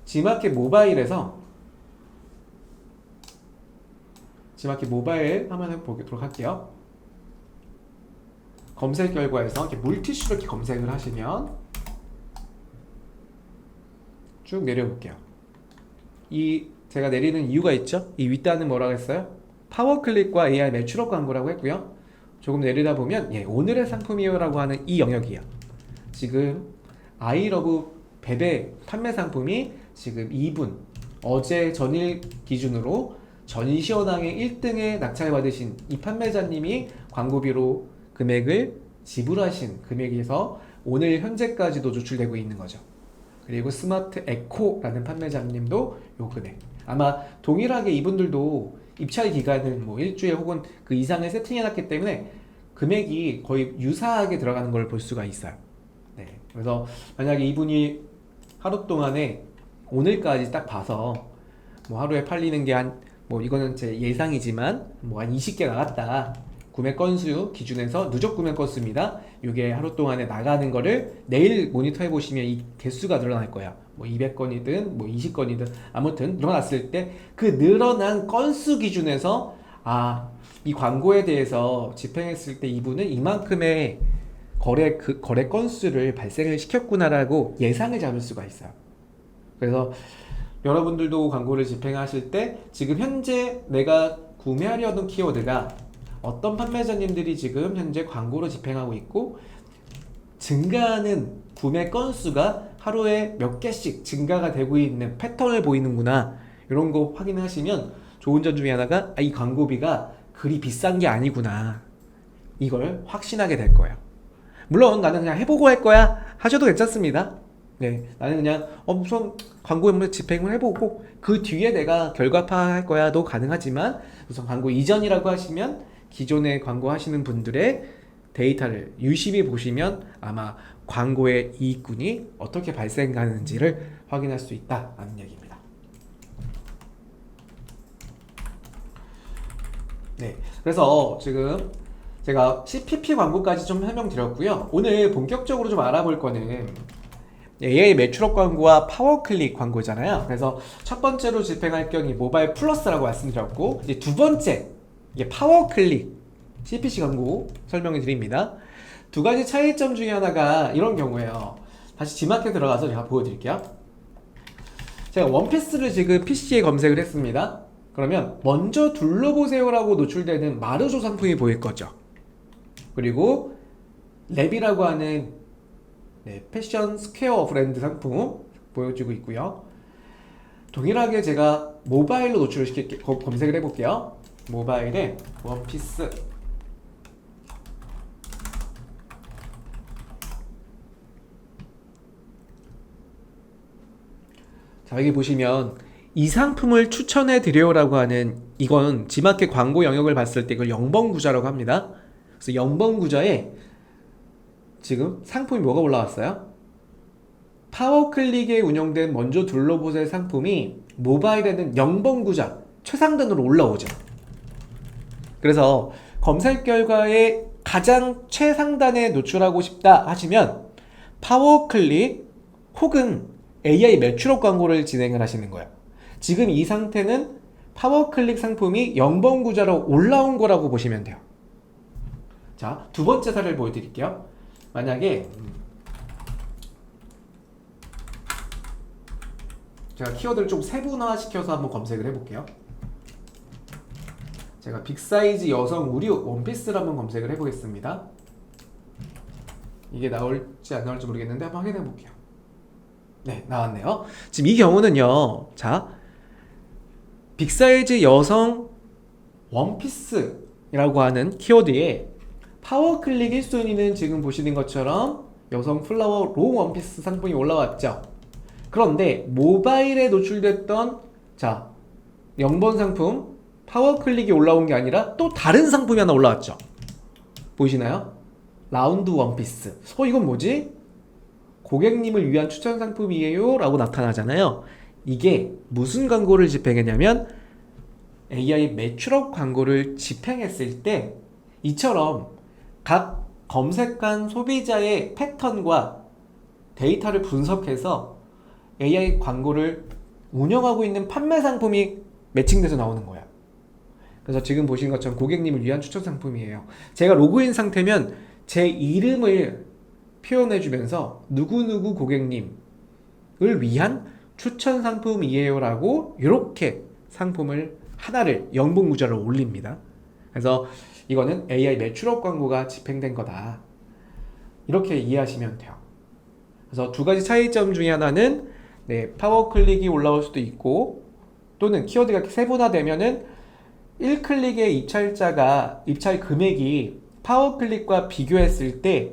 지마켓 모바일에서, 지마켓 모바일 화면을 보도록 할게요. 검색 결과에서 이렇게 물티슈를 이렇게 검색을 하시면 쭉 내려볼게요. 제가 내리는 이유가 있죠. 이 윗단은 뭐라고 했어요? 파워클릭과 AI 매출업 광고라고 했고요. 조금 내리다 보면 오늘의 상품이요라고 하는 이 영역이에요. 지금 아이러브 베베 판매 상품이 지금 2분, 어제 전일 기준으로 전시현황의 1등에 낙찰받으신 이 판매자님이 광고비로 금액을 지불하신 금액에서 오늘 현재까지도 노출되고 있는 거죠. 그리고 스마트 에코라는 판매자님도 요 금액, 아마 동일하게 이분들도 입찰 기간을 뭐 일주일 혹은 그 이상을 세팅해놨기 때문에 금액이 거의 유사하게 들어가는 걸 볼 수가 있어요. 네, 그래서 만약에 이분이 하루 동안에 오늘까지 딱 봐서 뭐 하루에 팔리는 게 뭐 이거는 제 예상이지만 뭐 한 20개 나갔다, 구매 건수 기준에서 누적 구매 건수입니다. 이게 하루 동안에 나가는 거를 내일 모니터 해보시면 이 개수가 늘어날 거야. 뭐 200건이든 뭐 20건이든 아무튼 늘어났을 때 그 늘어난 건수 기준에서 이 광고에 대해서 집행했을 때 이분은 이만큼의 거래 건수를 발생을 시켰구나라고 예상을 잡을 수가 있어요. 그래서 여러분들도 광고를 집행하실 때 지금 현재 내가 구매하려던 키워드가 어떤 판매자님들이 지금 현재 광고로 집행하고 있고 증가하는 구매 건수가 하루에 몇 개씩 증가가 되고 있는 패턴을 보이는구나, 이런 거 확인하시면 좋은 점 중에 하나가 이 광고비가 그리 비싼 게 아니구나, 이걸 확신하게 될 거예요. 물론 나는 그냥 해보고 할 거야 하셔도 괜찮습니다. 네, 나는 그냥 우선 광고 한번 집행을 해보고 그 뒤에 내가 결과파할 거야도 가능하지만, 우선 광고 이전이라고 하시면 기존에 광고 하시는 분들의 데이터를 유심히 보시면 아마 광고의 이익군이 어떻게 발생하는지를 확인할 수 있다라는 얘기입니다. 네, 그래서 지금 제가 CPP 광고까지 좀 설명드렸고요. 오늘 본격적으로 좀 알아볼 거는 AI 매출업 광고와 파워클릭 광고잖아요. 그래서 첫 번째로 집행할 경우 모바일 플러스라고 말씀드렸고, 이제 두 번째 이게 파워클릭 CPC 광고 설명을 드립니다. 두 가지 차이점 중에 하나가 이런 경우예요. 다시 지마켓 들어가서 제가 보여드릴게요. 제가 원피스를 지금 PC에 검색을 했습니다. 그러면 먼저 둘러보세요 라고 노출되는 마르조 상품이 보일 거죠. 그리고 랩이라고 하는 패션 스퀘어 브랜드 상품 보여주고 있고요. 동일하게 제가 모바일로 노출을 검색을 해볼게요. 모바일에 원피스, 자, 여기 보시면 이 상품을 추천해 드려요라고 하는, 이건 지마켓 광고 영역을 봤을 때 이걸 0번 구자라고 합니다. 그래서 0번 구자에 지금 상품이 뭐가 올라왔어요? 파워클릭에 운영된 먼저 둘러보세요 상품이 모바일에는 0번 구자 최상단으로 올라오죠. 그래서 검색 결과에 가장 최상단에 노출하고 싶다 하시면 파워클릭 혹은 AI 매출업 광고를 진행을 하시는 거예요. 지금 이 상태는 파워클릭 상품이 0번 구자로 올라온 거라고 보시면 돼요. 자, 두 번째 사례를 보여드릴게요. 만약에 제가 키워드를 좀 세분화시켜서 한번 검색을 해볼게요. 제가 빅사이즈 여성 의류 원피스를 한번 검색을 해보겠습니다. 이게 나올지 안 나올지 모르겠는데 한번 확인해 볼게요. 네, 나왔네요. 지금 이 경우는요, 자, 빅사이즈 여성 원피스라고 하는 키워드에 파워클릭 1순위는 지금 보시는 것처럼 여성 플라워 롱 원피스 상품이 올라왔죠. 그런데 모바일에 노출됐던 자 0번 상품 파워클릭이 올라온 게 아니라 또 다른 상품이 하나 올라왔죠. 보이시나요? 라운드 원피스. 이건 뭐지? 고객님을 위한 추천 상품이에요 라고 나타나잖아요. 이게 무슨 광고를 집행했냐면 AI 매출업 광고를 집행했을 때 이처럼 각 검색한 소비자의 패턴과 데이터를 분석해서 AI 광고를 운영하고 있는 판매 상품이 매칭돼서 나오는 거야. 그래서 지금 보신 것처럼 고객님을 위한 추천 상품이에요. 제가 로그인 상태면 제 이름을 표현해주면서 누구누구 고객님을 위한 추천 상품이에요 라고 이렇게 상품을 하나를 영분 구조로 올립니다. 그래서 이거는 AI 매출업 광고가 집행된 거다. 이렇게 이해하시면 돼요. 그래서 두 가지 차이점 중에 하나는 파워클릭이 올라올 수도 있고 또는 키워드가 세분화되면은 1클릭의 입찰 금액이 파워클릭과 비교했을 때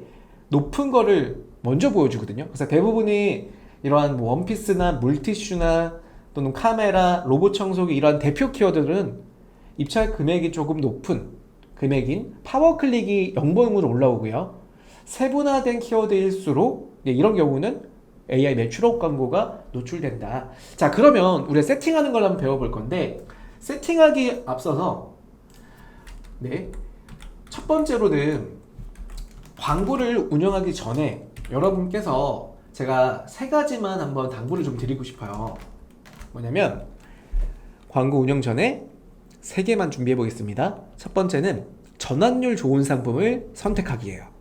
높은 거를 먼저 보여주거든요. 그래서 대부분이 이러한 원피스나 물티슈나 또는 카메라, 로봇 청소기 이러한 대표 키워드들은 입찰 금액이 조금 높은 금액인 파워클릭이 0번으로 올라오고요. 세분화된 키워드일수록 이런 경우는 AI 매출업 광고가 노출된다. 자, 그러면 우리가 세팅하는 걸 한번 배워볼 건데 세팅하기 앞서서 첫 번째로는 광고를 운영하기 전에 여러분께서 제가 세 가지만 한번 당부를 좀 드리고 싶어요. 뭐냐면 광고 운영 전에 세 개만 준비해 보겠습니다. 첫 번째는 전환율 좋은 상품을 선택하기예요.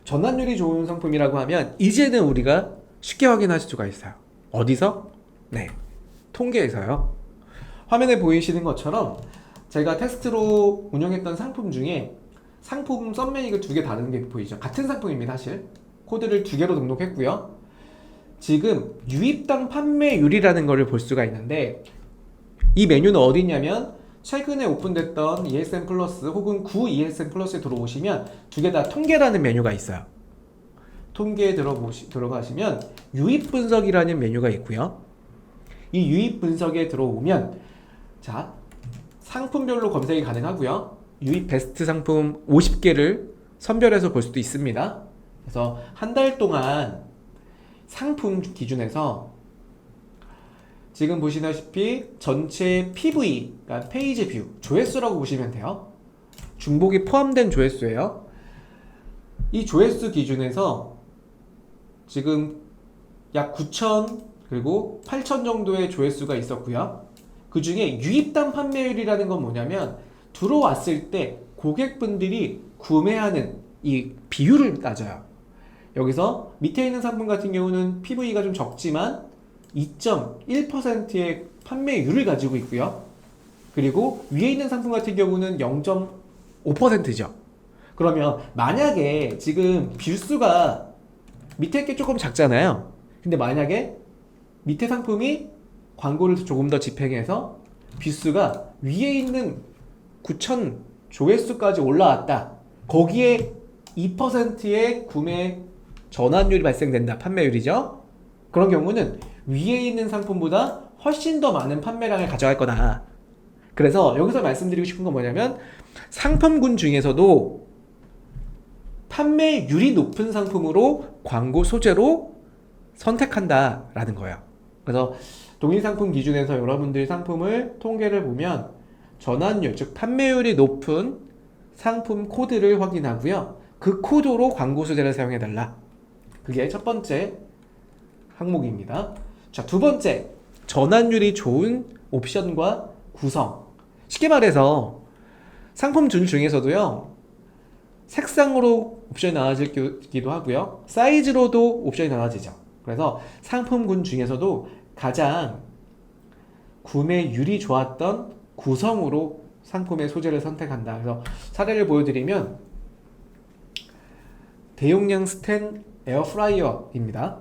전환율이 좋은 상품이라고 하면 이제는 우리가 쉽게 확인할 수가 있어요. 어디서? 통계에서요. 화면에 보이시는 것처럼 제가 테스트로 운영했던 상품 중에 상품 썸메이가 두 개 다른 게 보이죠. 같은 상품입니다. 사실 코드를 두 개로 등록했고요. 지금 유입당 판매율이라는 것을 볼 수가 있는데 이 메뉴는 어디 있냐면 최근에 오픈됐던 ESN 플러스 혹은 구 ESN 플러스에 들어오시면 두 개 다 통계라는 메뉴가 있어요. 통계에 들어가시면 유입 분석이라는 메뉴가 있고요. 이 유입 분석에 들어오면 자 상품별로 검색이 가능하고요. 유입 베스트 상품 50개를 선별해서 볼 수도 있습니다. 그래서 한 달 동안 상품 기준에서 지금 보시다시피 전체 PV, 그러니까 페이지 뷰, 조회수라고 보시면 돼요. 중복이 포함된 조회수예요. 이 조회수 기준에서 지금 약 9,000 그리고 8,000 정도의 조회수가 있었고요. 그 중에 유입당 판매율이라는 건 뭐냐면 들어왔을 때 고객분들이 구매하는 이 비율을 따져요. 여기서 밑에 있는 상품 같은 경우는 PV가 좀 적지만 2.1%의 판매율을 가지고 있고요. 그리고 위에 있는 상품 같은 경우는 0.5%죠. 그러면 만약에 지금 뷰수가 밑에 게 조금 작잖아요. 근데 만약에 밑에 상품이 광고를 조금 더 집행해서 뷰수가 위에 있는 9,000 조회수까지 올라왔다. 거기에 2%의 구매 전환율이 발생된다. 판매율이죠. 그런 경우는 위에 있는 상품보다 훨씬 더 많은 판매량을 가져갈 거다. 그래서 여기서 말씀드리고 싶은 건 뭐냐면 상품군 중에서도 판매율이 높은 상품으로 광고 소재로 선택한다라는 거예요. 그래서 동일 상품 기준에서 여러분들 상품을 통계를 보면 전환율, 즉 판매율이 높은 상품 코드를 확인하고요. 그 코드로 광고 소재를 사용해달라. 그게 첫 번째 항목입니다. 자, 두 번째, 전환율이 좋은 옵션과 구성. 쉽게 말해서 상품 중에서도요, 색상으로 옵션이 나눠지기도 하고요, 사이즈로도 옵션이 나눠지죠. 그래서 상품군 중에서도 가장 구매율이 좋았던 구성으로 상품의 소재를 선택한다. 그래서 사례를 보여드리면 대용량 스텐 에어프라이어입니다.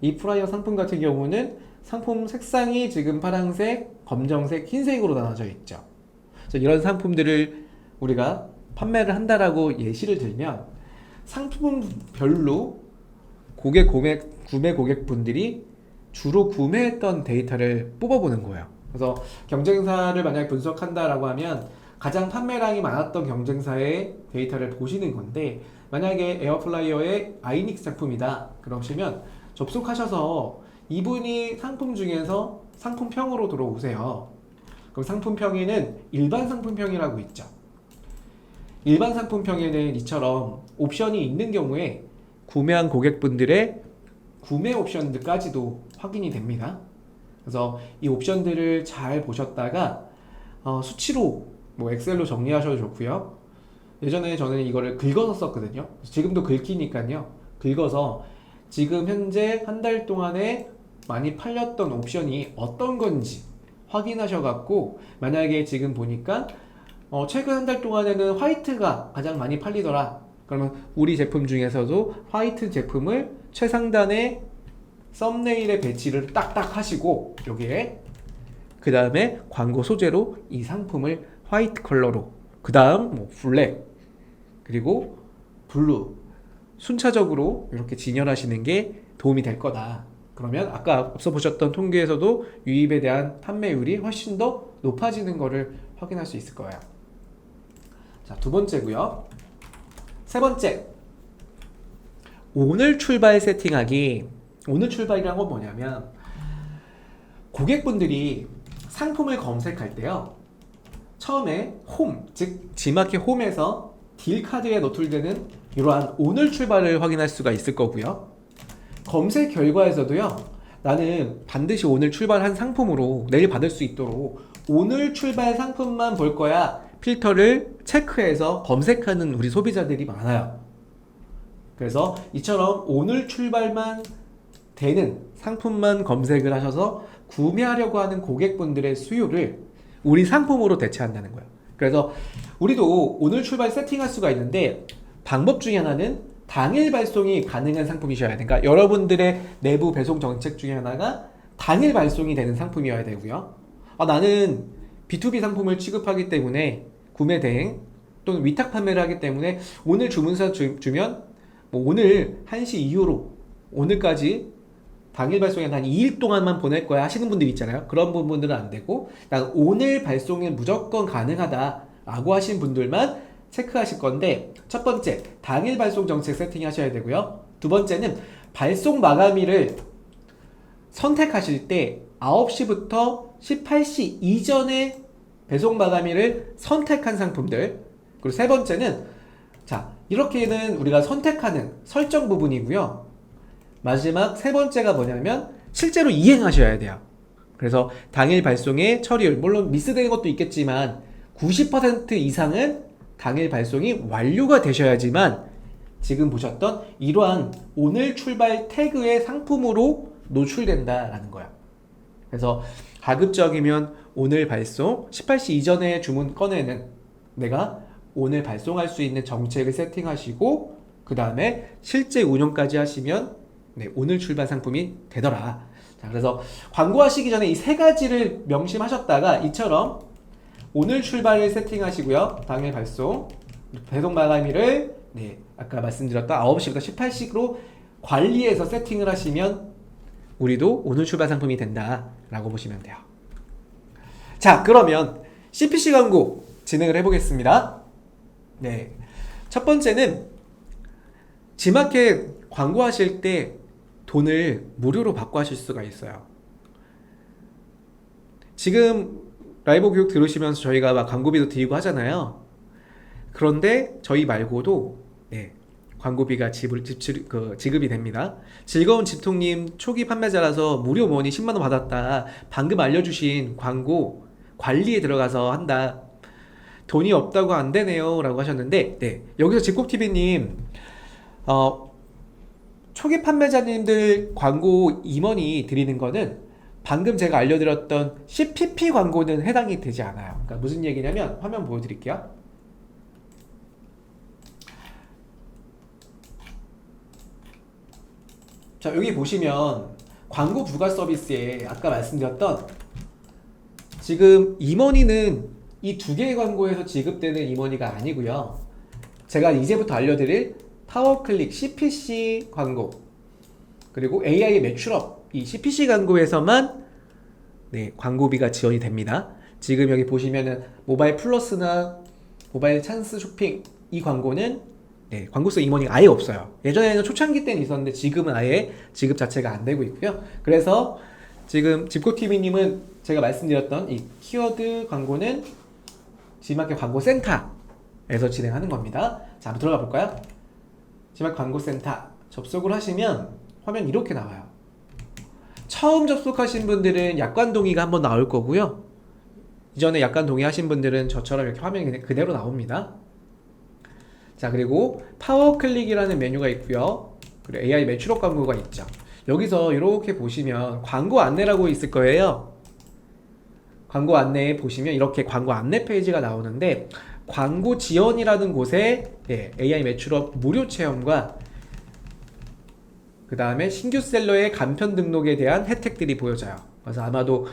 이 프라이어 상품 같은 경우는 상품 색상이 지금 파란색, 검정색, 흰색으로 나눠져 있죠. 그래서 이런 상품들을 우리가 판매를 한다라고 예시를 들면 상품별로 구매 고객분들이 주로 구매했던 데이터를 뽑아보는 거예요. 그래서 경쟁사를 만약에 분석한다라고 하면 가장 판매량이 많았던 경쟁사의 데이터를 보시는 건데, 만약에 에어플라이어의 아이닉스 상품이다 그러시면 접속하셔서 이분이 상품 중에서 상품평으로 들어오세요. 그럼 상품평에는 일반 상품평이라고 있죠. 일반 상품평에는 이처럼 옵션이 있는 경우에 구매한 고객분들의 구매 옵션들까지도 확인이 됩니다. 그래서 이 옵션들을 잘 보셨다가 수치로 엑셀로 정리하셔도 좋고요. 예전에 저는 이거를 긁어서 썼거든요. 지금도 긁히니까요. 긁어서 지금 현재 한 달 동안에 많이 팔렸던 옵션이 어떤 건지 확인하셔갖고, 만약에 지금 보니까 최근 한 달 동안에는 화이트가 가장 많이 팔리더라. 그러면 우리 제품 중에서도 화이트 제품을 최상단에 썸네일에 배치를 딱딱 하시고, 여기에 그 다음에 광고 소재로 이 상품을 화이트 컬러로, 그 다음 블랙, 그리고 블루 순차적으로 이렇게 진열하시는 게 도움이 될 거다. 그러면 아까 앞서 보셨던 통계에서도 유입에 대한 판매율이 훨씬 더 높아지는 것을 확인할 수 있을 거예요. 자, 두 번째고요. 세 번째, 오늘 출발 세팅하기. 오늘 출발이란 건 뭐냐면 고객분들이 상품을 검색할 때요, 처음에 홈, 즉 지마켓 홈에서 딜 카드에 노출되는 이러한 오늘 출발을 확인할 수가 있을 거고요. 검색 결과에서도요, 나는 반드시 오늘 출발한 상품으로 내일 받을 수 있도록 오늘 출발 상품만 볼 거야 필터를 체크해서 검색하는 우리 소비자들이 많아요. 그래서 이처럼 오늘 출발만 되는 상품만 검색을 하셔서 구매하려고 하는 고객분들의 수요를 우리 상품으로 대체한다는 거예요. 그래서 우리도 오늘 출발 세팅할 수가 있는데, 방법 중에 하나는 당일 발송이 가능한 상품이셔야 되니까, 그러니까 여러분들의 내부 배송 정책 중에 하나가 당일 발송이 되는 상품이어야 되고요. 나는 B2B 상품을 취급하기 때문에 구매 대행 또는 위탁 판매를 하기 때문에 오늘 주문서 주면 오늘 1시 이후로 오늘까지 당일 발송에 한 2일 동안만 보낼 거야 하시는 분들 있잖아요. 그런 부분들은 안 되고, 난 오늘 발송은 무조건 가능하다 라고 하신 분들만 체크하실 건데, 첫 번째 당일 발송 정책 세팅 하셔야 되고요. 두 번째는 발송 마감일을 선택하실 때 9시부터 18시 이전에 배송 마감일을 선택한 상품들. 그리고 세 번째는, 자, 이렇게는 우리가 선택하는 설정 부분이고요. 마지막 세 번째가 뭐냐면 실제로 이행하셔야 돼요. 그래서 당일 발송의 처리율, 물론 미스되는 것도 있겠지만 90% 이상은 당일 발송이 완료가 되셔야지만 지금 보셨던 이러한 오늘 출발 태그의 상품으로 노출된다라는 거야. 그래서 가급적이면 오늘 발송 18시 이전에 주문 건에는 내가 오늘 발송할 수 있는 정책을 세팅하시고, 그 다음에 실제 운영까지 하시면 오늘 출발 상품이 되더라. 자, 그래서 광고하시기 전에 이 세 가지를 명심하셨다가 이처럼 오늘 출발을 세팅하시고요, 당일 발송, 배송 마감일을 아까 말씀드렸던 9시부터 18시로 관리해서 세팅을 하시면 우리도 오늘 출발 상품이 된다 라고 보시면 돼요. 자, 그러면 CPC 광고 진행을 해보겠습니다. 첫 번째는 지마켓 광고하실 때 돈을 무료로 받고 하실 수가 있어요. 지금 라이브 교육 들으시면서 저희가 막 광고비도 드리고 하잖아요. 그런데 저희 말고도 광고비가 지급이 됩니다. 즐거운 집통님 초기 판매자라서 무료 머니 10만원 받았다. 방금 알려주신 광고 관리에 들어가서 한다. 돈이 없다고 안 되네요 라고 하셨는데, 네, 여기서 집콕TV님 초기 판매자님들 광고 임원이 드리는 거는 방금 제가 알려드렸던 CPP 광고는 해당이 되지 않아요. 그러니까 무슨 얘기냐면, 화면 보여드릴게요. 자, 여기 보시면 광고 부가 서비스에 아까 말씀드렸던 지금 임원이는 이 두 개의 광고에서 지급되는 임원이가 아니고요. 제가 이제부터 알려드릴 파워클릭 CPC 광고, 그리고 AI 매출업, 이 CPC 광고에서만 네, 광고비가 지원이 됩니다. 지금 여기 보시면은 모바일 플러스나 모바일 찬스 쇼핑, 이 광고는 네, 광고성 임원이 아예 없어요. 예전에는 초창기 때는 있었는데 지금은 아예 지급 자체가 안 되고 있고요. 그래서 지금 집콕TV님은 제가 말씀드렸던 이 키워드 광고는 지마켓 광고센터에서 진행하는 겁니다. 자, 한번 들어가 볼까요? 지마켓 광고센터 접속을 하시면 화면 이렇게 나와요. 처음 접속하신 분들은 약관 동의가 한번 나올 거고요. 이전에 약관 동의하신 분들은 저처럼 이렇게 화면이 그대로 나옵니다. 자, 그리고 파워클릭이라는 메뉴가 있고요. 그리고 AI 매출업 광고가 있죠. 여기서 이렇게 보시면 광고 안내라고 있을 거예요. 광고 안내에 보시면 이렇게 광고 안내 페이지가 나오는데, 광고 지원이라는 곳에 AI 매출업 무료 체험과 그 다음에 신규 셀러의 간편 등록에 대한 혜택들이 보여져요. 그래서 아마도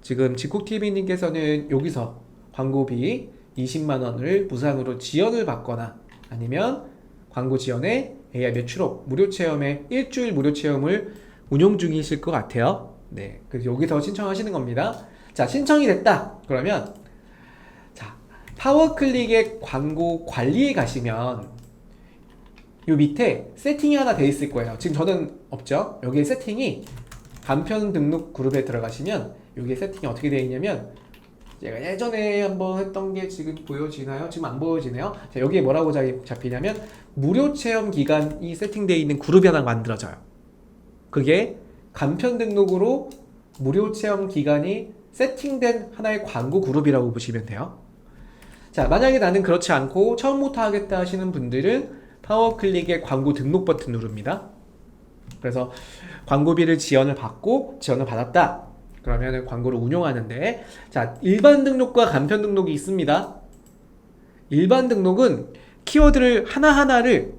지금 집콕TV님께서는 여기서 광고비 20만원을 무상으로 지원을 받거나, 아니면 광고 지원에 AI 매출업 무료 체험에 일주일 무료 체험을 운용 중이실 것 같아요. 네, 그래서 여기서 신청하시는 겁니다. 자, 신청이 됐다 그러면, 자, 파워클릭의 광고 관리에 가시면 요 밑에 세팅이 하나 돼 있을 거예요. 지금 저는 없죠. 여기에 세팅이 간편 등록 그룹에 들어가시면 여기에 세팅이 어떻게 되어 있냐면, 제가 예전에 한번 했던 게 지금 보여지나요? 지금 안 보여지네요. 자, 여기에 뭐라고 잡히냐면 무료 체험 기간이 세팅되어 있는 그룹이 하나 만들어져요. 그게 간편 등록으로 무료 체험 기간이 세팅된 하나의 광고 그룹이라고 보시면 돼요. 자, 만약에 나는 그렇지 않고 처음부터 하겠다 하시는 분들은 파워클릭의 광고 등록 버튼 누릅니다. 그래서 광고비를 지원을 받았다 그러면 광고를 운용하는데, 자, 일반 등록과 간편 등록이 있습니다. 일반 등록은 키워드를 하나하나를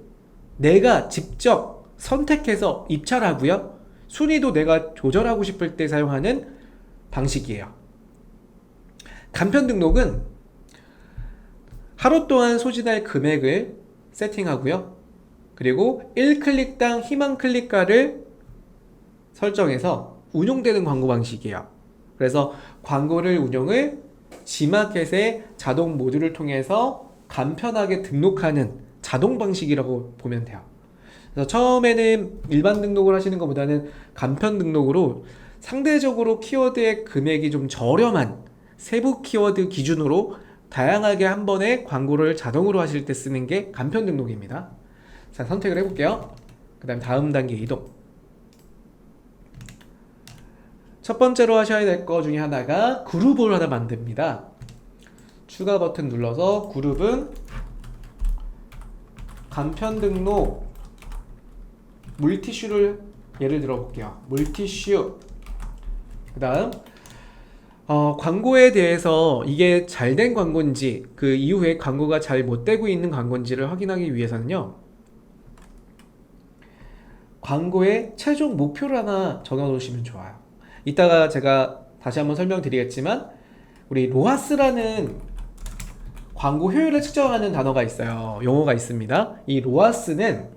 내가 직접 선택해서 입찰하고요. 순위도 내가 조절하고 싶을 때 사용하는 방식이에요. 간편 등록은 하루 동안 소진할 금액을 세팅하고요. 그리고 1클릭당 희망 클릭가를 설정해서 운용되는 광고 방식이에요. 그래서 광고를 운용을 지마켓의 자동 모듈을 통해서 간편하게 등록하는 자동 방식이라고 보면 돼요. 그래서 처음에는 일반 등록을 하시는 것보다는 간편 등록으로 상대적으로 키워드의 금액이 좀 저렴한 세부 키워드 기준으로 다양하게 한 번에 광고를 자동으로 하실 때 쓰는 게 간편 등록입니다. 자, 선택을 해볼게요. 그 다음 다음 단계 이동. 첫 번째로 하셔야 될 거 중에 하나가 그룹을 하나 만듭니다. 추가 버튼 눌러서 그룹은 간편 등록 물티슈를 예를 들어 볼게요. 물티슈. 그 다음 광고에 대해서 이게 잘된 광고인지, 그 이후에 광고가 잘 못되고 있는 광고인지를 확인하기 위해서는요, 광고의 최종 목표를 하나 적어 놓으시면 좋아요. 이따가 제가 다시 한번 설명드리겠지만, 우리 로하스라는 광고 효율을 측정하는 단어가 있어요. 용어가 있습니다. 이 로하스는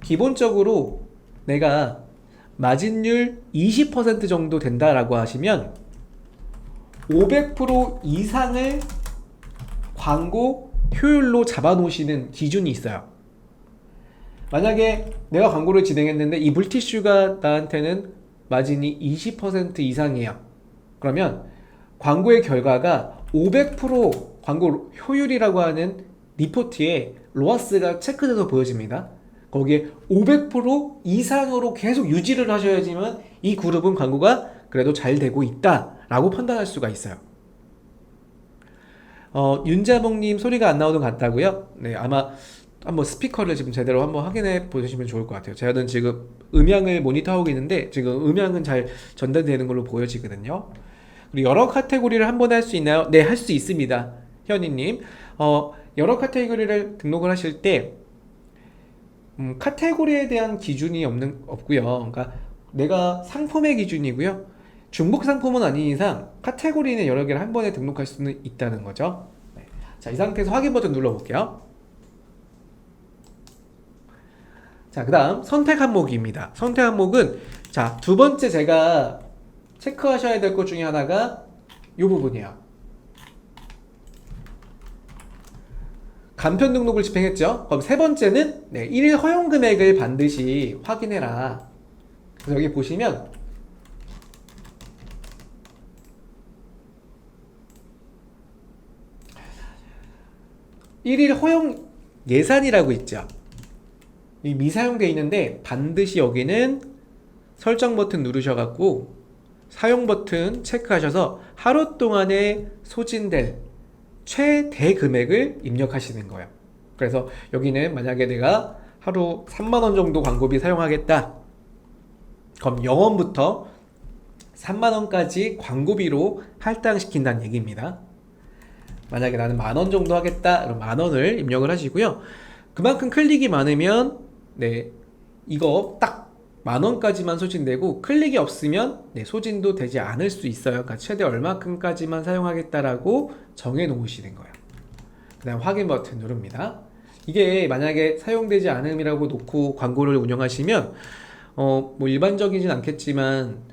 기본적으로 내가 마진율 20% 정도 된다라고 하시면 500% 이상을 광고 효율로 잡아 놓으시는 기준이 있어요. 만약에 내가 광고를 진행했는데 이 물티슈가 나한테는 마진이 20% 이상이에요. 그러면 광고의 결과가 500% 광고 효율이라고 하는 리포트에 로하스가 체크돼서 보여집니다. 거기에 500% 이상으로 계속 유지를 하셔야지만 이 그룹은 광고가 그래도 잘 되고 있다라고 판단할 수가 있어요. 윤자봉님 소리가 안 나오는 것 같다고요? 네, 아마 한번 스피커를 지금 제대로 한번 확인해 보시면 좋을 것 같아요. 저는 지금 음향을 모니터하고 있는데 지금 음향은 잘 전달되는 걸로 보여지거든요. 그리고 여러 카테고리를 한 번에 할 수 있나요? 네, 할 수 있습니다. 현이님. 여러 카테고리를 등록을 하실 때 카테고리에 대한 기준이 없고요. 그러니까 내가 상품의 기준이고요. 중복 상품은 아닌 이상 카테고리는 여러 개를 한 번에 등록할 수는 있다는 거죠. 네. 자, 이 상태에서 확인 버튼 눌러볼게요. 자, 그 다음 선택 항목입니다. 선택 항목은 자, 두 번째 제가 체크하셔야 될 것 중에 하나가 이 부분이에요. 간편 등록을 집행했죠. 그럼 세 번째는 1일 허용 금액을 반드시 확인해라. 그래서 여기 보시면 (1일) 허용 예산이라고 있죠. 이 미사용되어 있는데 반드시 여기는 설정 버튼 누르셔갖고 사용 버튼 체크하셔서 하루 동안에 소진될 최대 금액을 입력하시는 거예요. 그래서 여기는 만약에 내가 하루 3만원 정도 광고비 사용하겠다. 그럼 0원부터 3만원까지 광고비로 할당시킨다는 얘기입니다. 만약에 나는 만원 정도 하겠다. 그럼 만원을 입력을 하시고요. 그만큼 클릭이 많으면 이거 딱 만원까지만 소진되고 클릭이 없으면 소진도 되지 않을 수 있어요. 그러니까 최대 얼마큼까지만 사용하겠다라고 정해 놓으시는 거예요. 그 다음 확인 버튼 누릅니다. 이게 만약에 사용되지 않음이라고 놓고 광고를 운영하시면 뭐 일반적이진 않겠지만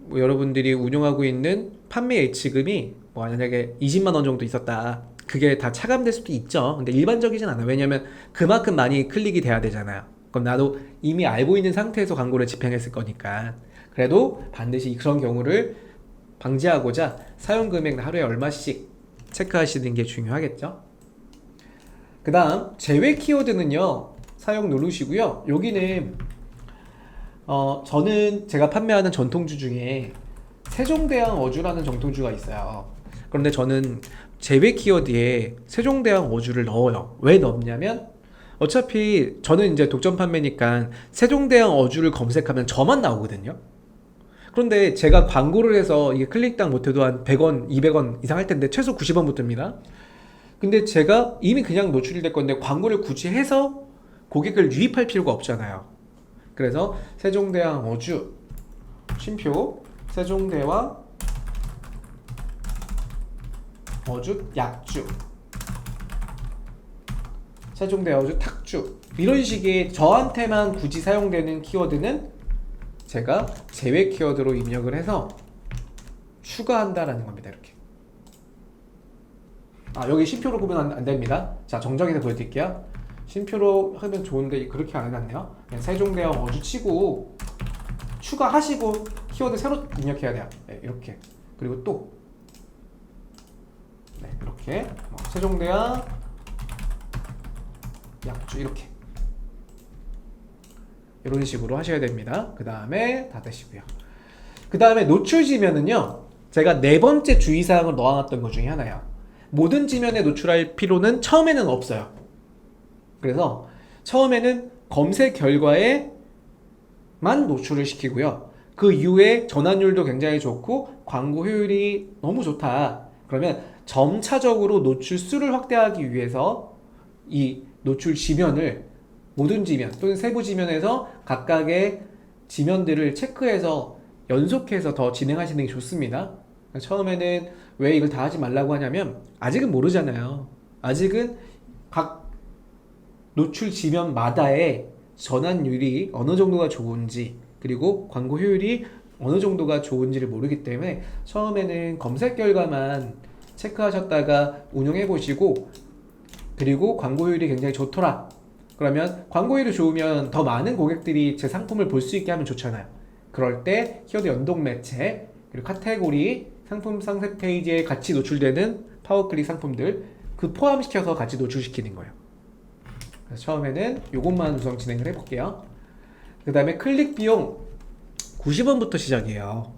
뭐 여러분들이 운영하고 있는 판매 예치금이 뭐 만약에 20만원 정도 있었다. 그게 다 차감될 수도 있죠. 근데 일반적이진 않아요. 왜냐면 그만큼 많이 클릭이 돼야 되잖아요. 그럼 나도 이미 알고 있는 상태에서 광고를 집행했을 거니까. 그래도 반드시 그런 경우를 방지하고자 사용금액 하루에 얼마씩 체크하시는 게 중요하겠죠. 그 다음 제외 키워드는요, 사용 누르시고요. 여기는 저는 제가 판매하는 전통주 중에 세종대왕 어주라는 전통주가 있어요. 그런데 저는 제외 키워드에 세종대왕 어주를 넣어요. 왜 넣냐면 어차피 저는 이제 독점 판매니까 세종대왕 어주를 검색하면 저만 나오거든요. 그런데 제가 광고를 해서 이게 클릭당 못해도 한 100원, 200원 이상 할 텐데 최소 90원부터입니다. 근데 제가 이미 그냥 노출이 될 건데 광고를 굳이 해서 고객을 유입할 필요가 없잖아요. 그래서 세종대왕 어주 쉼표 세종대왕 어주 약주 세종대왕 어주 탁주 이런 식의 저한테만 굳이 사용되는 키워드는 제가 제외 키워드로 입력을 해서 추가한다라는 겁니다. 이렇게 여기 쉼표로 보면 안 됩니다. 자, 정정해서 보여드릴게요. 쉼표로 하면 좋은데 그렇게 안 해놨네요. 그냥 세종대왕 어주 치고 추가하시고 키워드 새로 입력해야 돼요. 이렇게. 그리고 또 이렇게 세종대왕 약주 이렇게 이런 식으로 하셔야 됩니다. 그 다음에 닫으시고요. 그 다음에 노출 지면은요, 제가 네 번째 주의사항을 넣어놨던 것 중에 하나예요. 모든 지면에 노출할 필요는 처음에는 없어요. 그래서 처음에는 검색 결과에만 노출을 시키고요. 그 이후에 전환율도 굉장히 좋고 광고 효율이 너무 좋다. 그러면 점차적으로 노출 수를 확대하기 위해서 이 노출 지면을 모든 지면 또는 세부 지면에서 각각의 지면들을 체크해서 연속해서 더 진행하시는 게 좋습니다. 처음에는 왜 이걸 다 하지 말라고 하냐면 아직은 모르잖아요. 아직은 각 노출 지면마다의 전환율이 어느 정도가 좋은지 그리고 광고 효율이 어느 정도가 좋은지를 모르기 때문에 처음에는 검색 결과만 체크하셨다가 운영해 보시고 그리고 광고 효율이 굉장히 좋더라. 그러면 광고 효율이 좋으면 더 많은 고객들이 제 상품을 볼 수 있게 하면 좋잖아요. 그럴 때 키워드 연동 매체 그리고 카테고리 상품 상세 페이지에 같이 노출되는 파워클릭 상품들 그 포함시켜서 같이 노출시키는 거예요. 그래서 처음에는 요것만 우선 진행을 해볼게요. 그 다음에 클릭 비용 90원부터 시작이에요.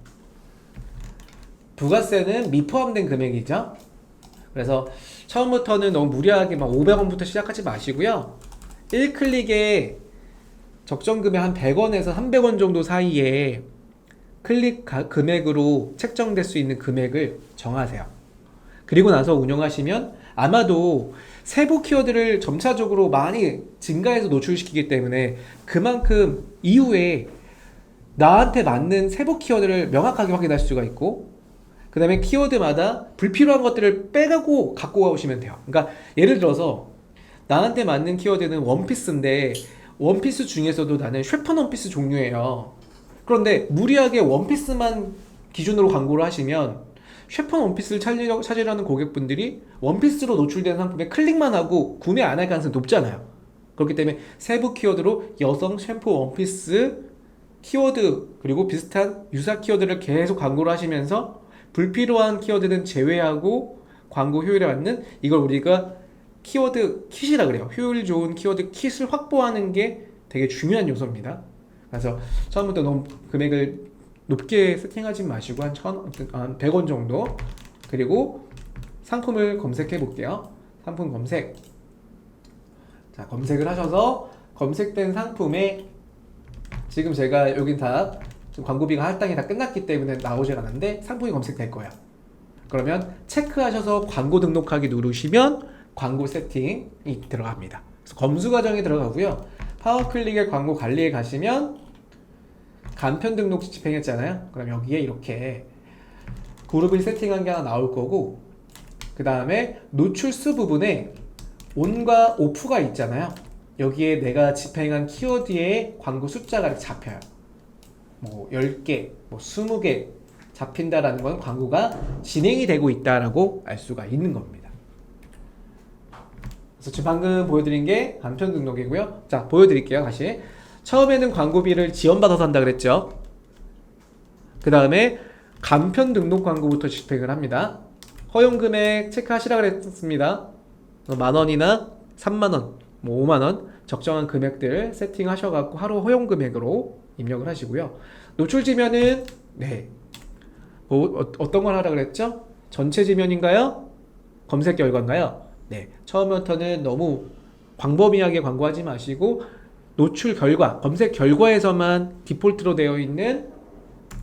부가세는 미포함된 금액이죠. 그래서 처음부터는 너무 무리하게 막 500원부터 시작하지 마시고요. 1클릭에 적정 금액 한 100원에서 300원 정도 사이에 클릭 금액으로 책정될 수 있는 금액을 정하세요. 그리고 나서 운영하시면 아마도 세부 키워드를 점차적으로 많이 증가해서 노출시키기 때문에 그만큼 이후에 나한테 맞는 세부 키워드를 명확하게 확인할 수가 있고, 그 다음에 키워드마다 불필요한 것들을 빼가고 갖고 오시면 돼요. 그러니까 예를 들어서 나한테 맞는 키워드는 원피스인데 원피스 중에서도 나는 쉐폰 원피스 종류예요. 그런데 무리하게 원피스만 기준으로 광고를 하시면 쉐폰 원피스를 찾으려는 고객분들이 원피스로 노출된 상품에 클릭만 하고 구매 안 할 가능성이 높잖아요. 그렇기 때문에 세부 키워드로 여성 샴푸 원피스 키워드 그리고 비슷한 유사 키워드를 계속 광고를 하시면서 불필요한 키워드는 제외하고 광고 효율에 맞는, 이걸 우리가 키워드 킷이라 그래요. 효율 좋은 키워드 킷을 확보하는 게 되게 중요한 요소입니다. 그래서 처음부터 너무 금액을 높게 세팅하지 마시고 한 100원 정도, 그리고 상품을 검색해 볼게요. 상품 검색. 자, 검색을 하셔서 검색된 상품에 지금 제가 여긴 다 광고비가 할당이 다 끝났기 때문에 나오지 않았는데 상품이 검색될 거예요. 그러면 체크하셔서 광고 등록하기 누르시면 광고 세팅이 들어갑니다. 그래서 검수 과정에 들어가고요. 파워클릭의 광고 관리에 가시면 간편 등록 집행했잖아요. 그럼 여기에 이렇게 그룹을 세팅한 게 하나 나올 거고, 그 다음에 노출수 부분에 온과 오프가 있잖아요. 여기에 내가 집행한 키워드의 광고 숫자가 잡혀요. 뭐 10개, 뭐 20개 잡힌다라는 건 광고가 진행이 되고 있다라고 알 수가 있는 겁니다. 그래서 지금 방금 보여드린 게 간편 등록이고요. 자, 보여드릴게요. 다시. 처음에는 광고비를 지원받아서 한다 그랬죠. 그 다음에 간편 등록 광고부터 집행을 합니다. 허용금액 체크하시라 그랬습니다. 만원이나 3만원, 뭐 5만원 적정한 금액들 세팅하셔갖고 하루 허용금액으로 입력을 하시고요. 노출 지면은 어떤 걸 하라 그랬죠? 전체 지면인가요? 검색 결과인가요? 네, 처음부터는 너무 광범위하게 광고하지 마시고 노출 결과, 검색 결과에서만 디폴트로 되어 있는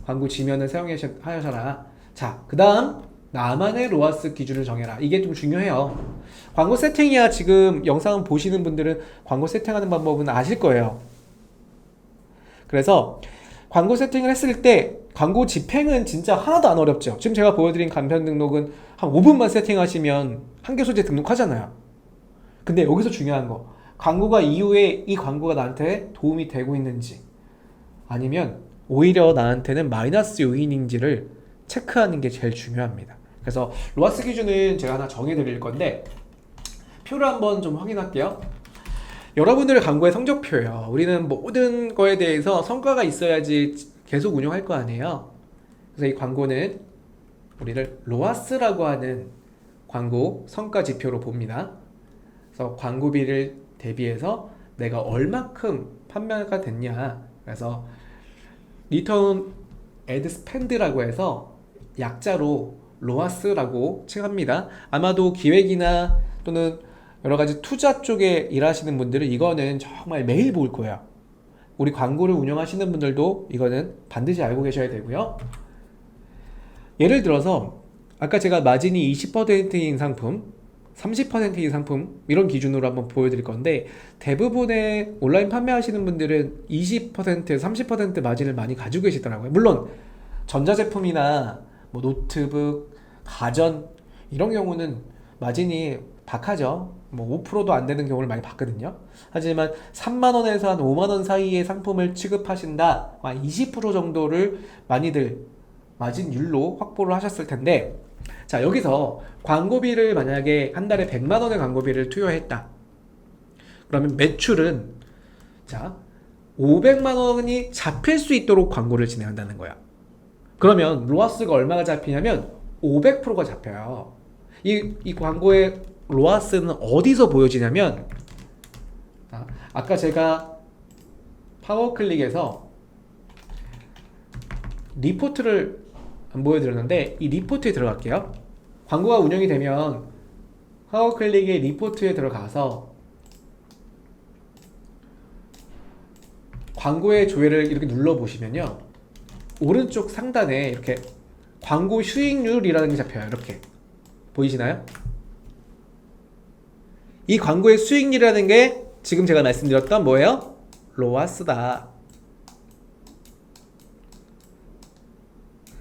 광고 지면을 사용하셔라. 자, 그 다음 나만의 로아스 기준을 정해라. 이게 좀 중요해요. 광고 세팅이야. 지금 영상 보시는 분들은 광고 세팅하는 방법은 아실 거예요. 그래서 광고 세팅을 했을 때 광고 집행은 진짜 하나도 안 어렵죠. 지금 제가 보여드린 간편 등록은 한 5분만 세팅하시면 한 개 소재 등록하잖아요. 근데 여기서 중요한 거, 광고가 이후에 이 광고가 나한테 도움이 되고 있는지 아니면 오히려 나한테는 마이너스 요인인지를 체크하는 게 제일 중요합니다. 그래서 로아스 기준은 제가 하나 정해 드릴 건데 표를 한번 좀 확인할게요. 여러분들의 광고의 성적표예요. 우리는 모든 거에 대해서 성과가 있어야지 계속 운영할 거 아니에요. 그래서 이 광고는 우리를 로아스라고 하는 광고 성과 지표로 봅니다. 그래서 광고비를 대비해서 내가 얼마큼 판매가 됐냐, 그래서 리턴 애드 스펜드라고 해서 약자로 로아스라고 칭합니다. 아마도 기획이나 또는 여러가지 투자 쪽에 일하시는 분들은 이거는 정말 매일 볼 거예요. 우리 광고를 운영하시는 분들도 이거는 반드시 알고 계셔야 되고요. 예를 들어서 아까 제가 마진이 20%인 상품, 30%인 상품, 이런 기준으로 한번 보여드릴 건데 대부분의 온라인 판매하시는 분들은 20%, 30% 마진을 많이 가지고 계시더라고요. 물론 전자제품이나 뭐 노트북, 가전 이런 경우는 마진이 박하죠. 뭐 5%도 안 되는 경우를 많이 봤거든요. 하지만 3만원에서 한 5만원 사이의 상품을 취급하신다, 한 20% 정도를 많이들 마진율로 확보를 하셨을 텐데, 자, 여기서 광고비를 만약에 한 달에 100만원의 광고비를 투여했다. 그러면 매출은 자 500만원이 잡힐 수 있도록 광고를 진행한다는 거야. 그러면 로아스가 얼마가 잡히냐면 500%가 잡혀요. 이 광고의 로아스는 어디서 보여지냐면 아까 제가 파워클릭에서 리포트를 안 보여드렸는데 이 리포트에 들어갈게요. 광고가 운영이 되면 파워클릭의 리포트에 들어가서 광고의 조회를 이렇게 눌러보시면요, 오른쪽 상단에 이렇게 광고 수익률이라는 게 잡혀요. 이렇게 보이시나요? 이 광고의 수익률이라는 게 지금 제가 말씀드렸던 뭐예요? 로아스다.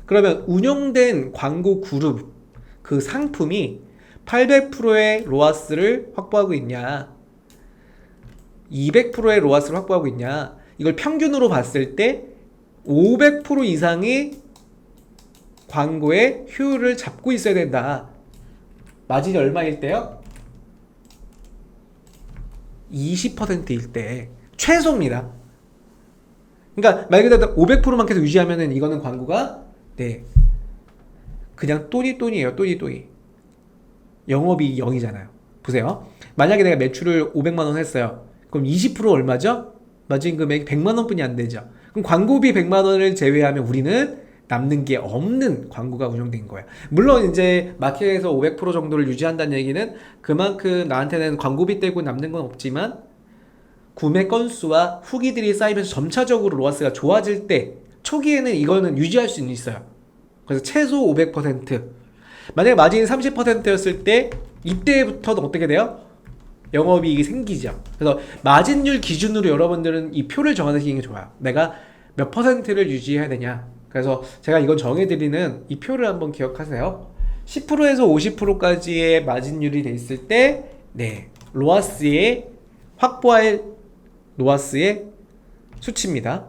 그러면 운영된 광고 그룹 그 상품이 800%의 로아스를 확보하고 있냐, 200%의 로아스를 확보하고 있냐, 이걸 평균으로 봤을 때 500% 이상의 광고의 효율을 잡고 있어야 된다. 마진이 얼마일 때요? 20%일 때 최소입니다. 그러니까 말 그대로 500%만 계속 유지하면은 이거는 광고가 그냥 또니또니예요. 또니또니. 영업이익이 0이잖아요. 보세요. 만약에 내가 매출을 500만 원 했어요. 그럼 20% 얼마죠? 마진 금액이 100만 원뿐이 안 되죠. 그럼 광고비 100만 원을 제외하면 우리는 남는 게 없는 광고가 운영된 거야. 물론 이제 마켓에서 500% 정도를 유지한다는 얘기는 그만큼 나한테는 광고비 떼고 남는 건 없지만 구매 건수와 후기들이 쌓이면서 점차적으로 로아스가 좋아질 때 초기에는 이거는 유지할 수는 있어요. 그래서 최소 500%. 만약에 마진이 30%였을 때 이때부터는 어떻게 돼요? 영업이익이 생기죠. 그래서 마진율 기준으로 여러분들은 이 표를 정하시는 게 좋아요. 내가 몇 퍼센트를 유지해야 되냐. 그래서 제가 이건 정해드리는 이 표를 한번 기억하세요. 10%에서 50%까지의 마진율이 돼 있을 때 로아스의 확보할 로아스의 수치입니다.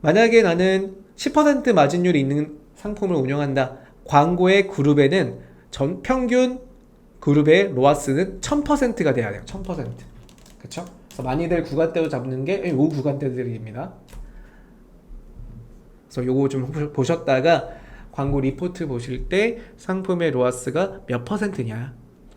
만약에 나는 10% 마진율이 있는 상품을 운영한다. 광고의 그룹에는 전 평균 그룹의 로아스는 1000%가 돼야 돼요. 1000%. 그쵸? 그래서 많이들 구간대로 잡는 게 이 구간대들입니다. 그래서 요거 좀 보셨다가 광고 리포트 보실 때 상품의 로아스가 몇 퍼센트냐.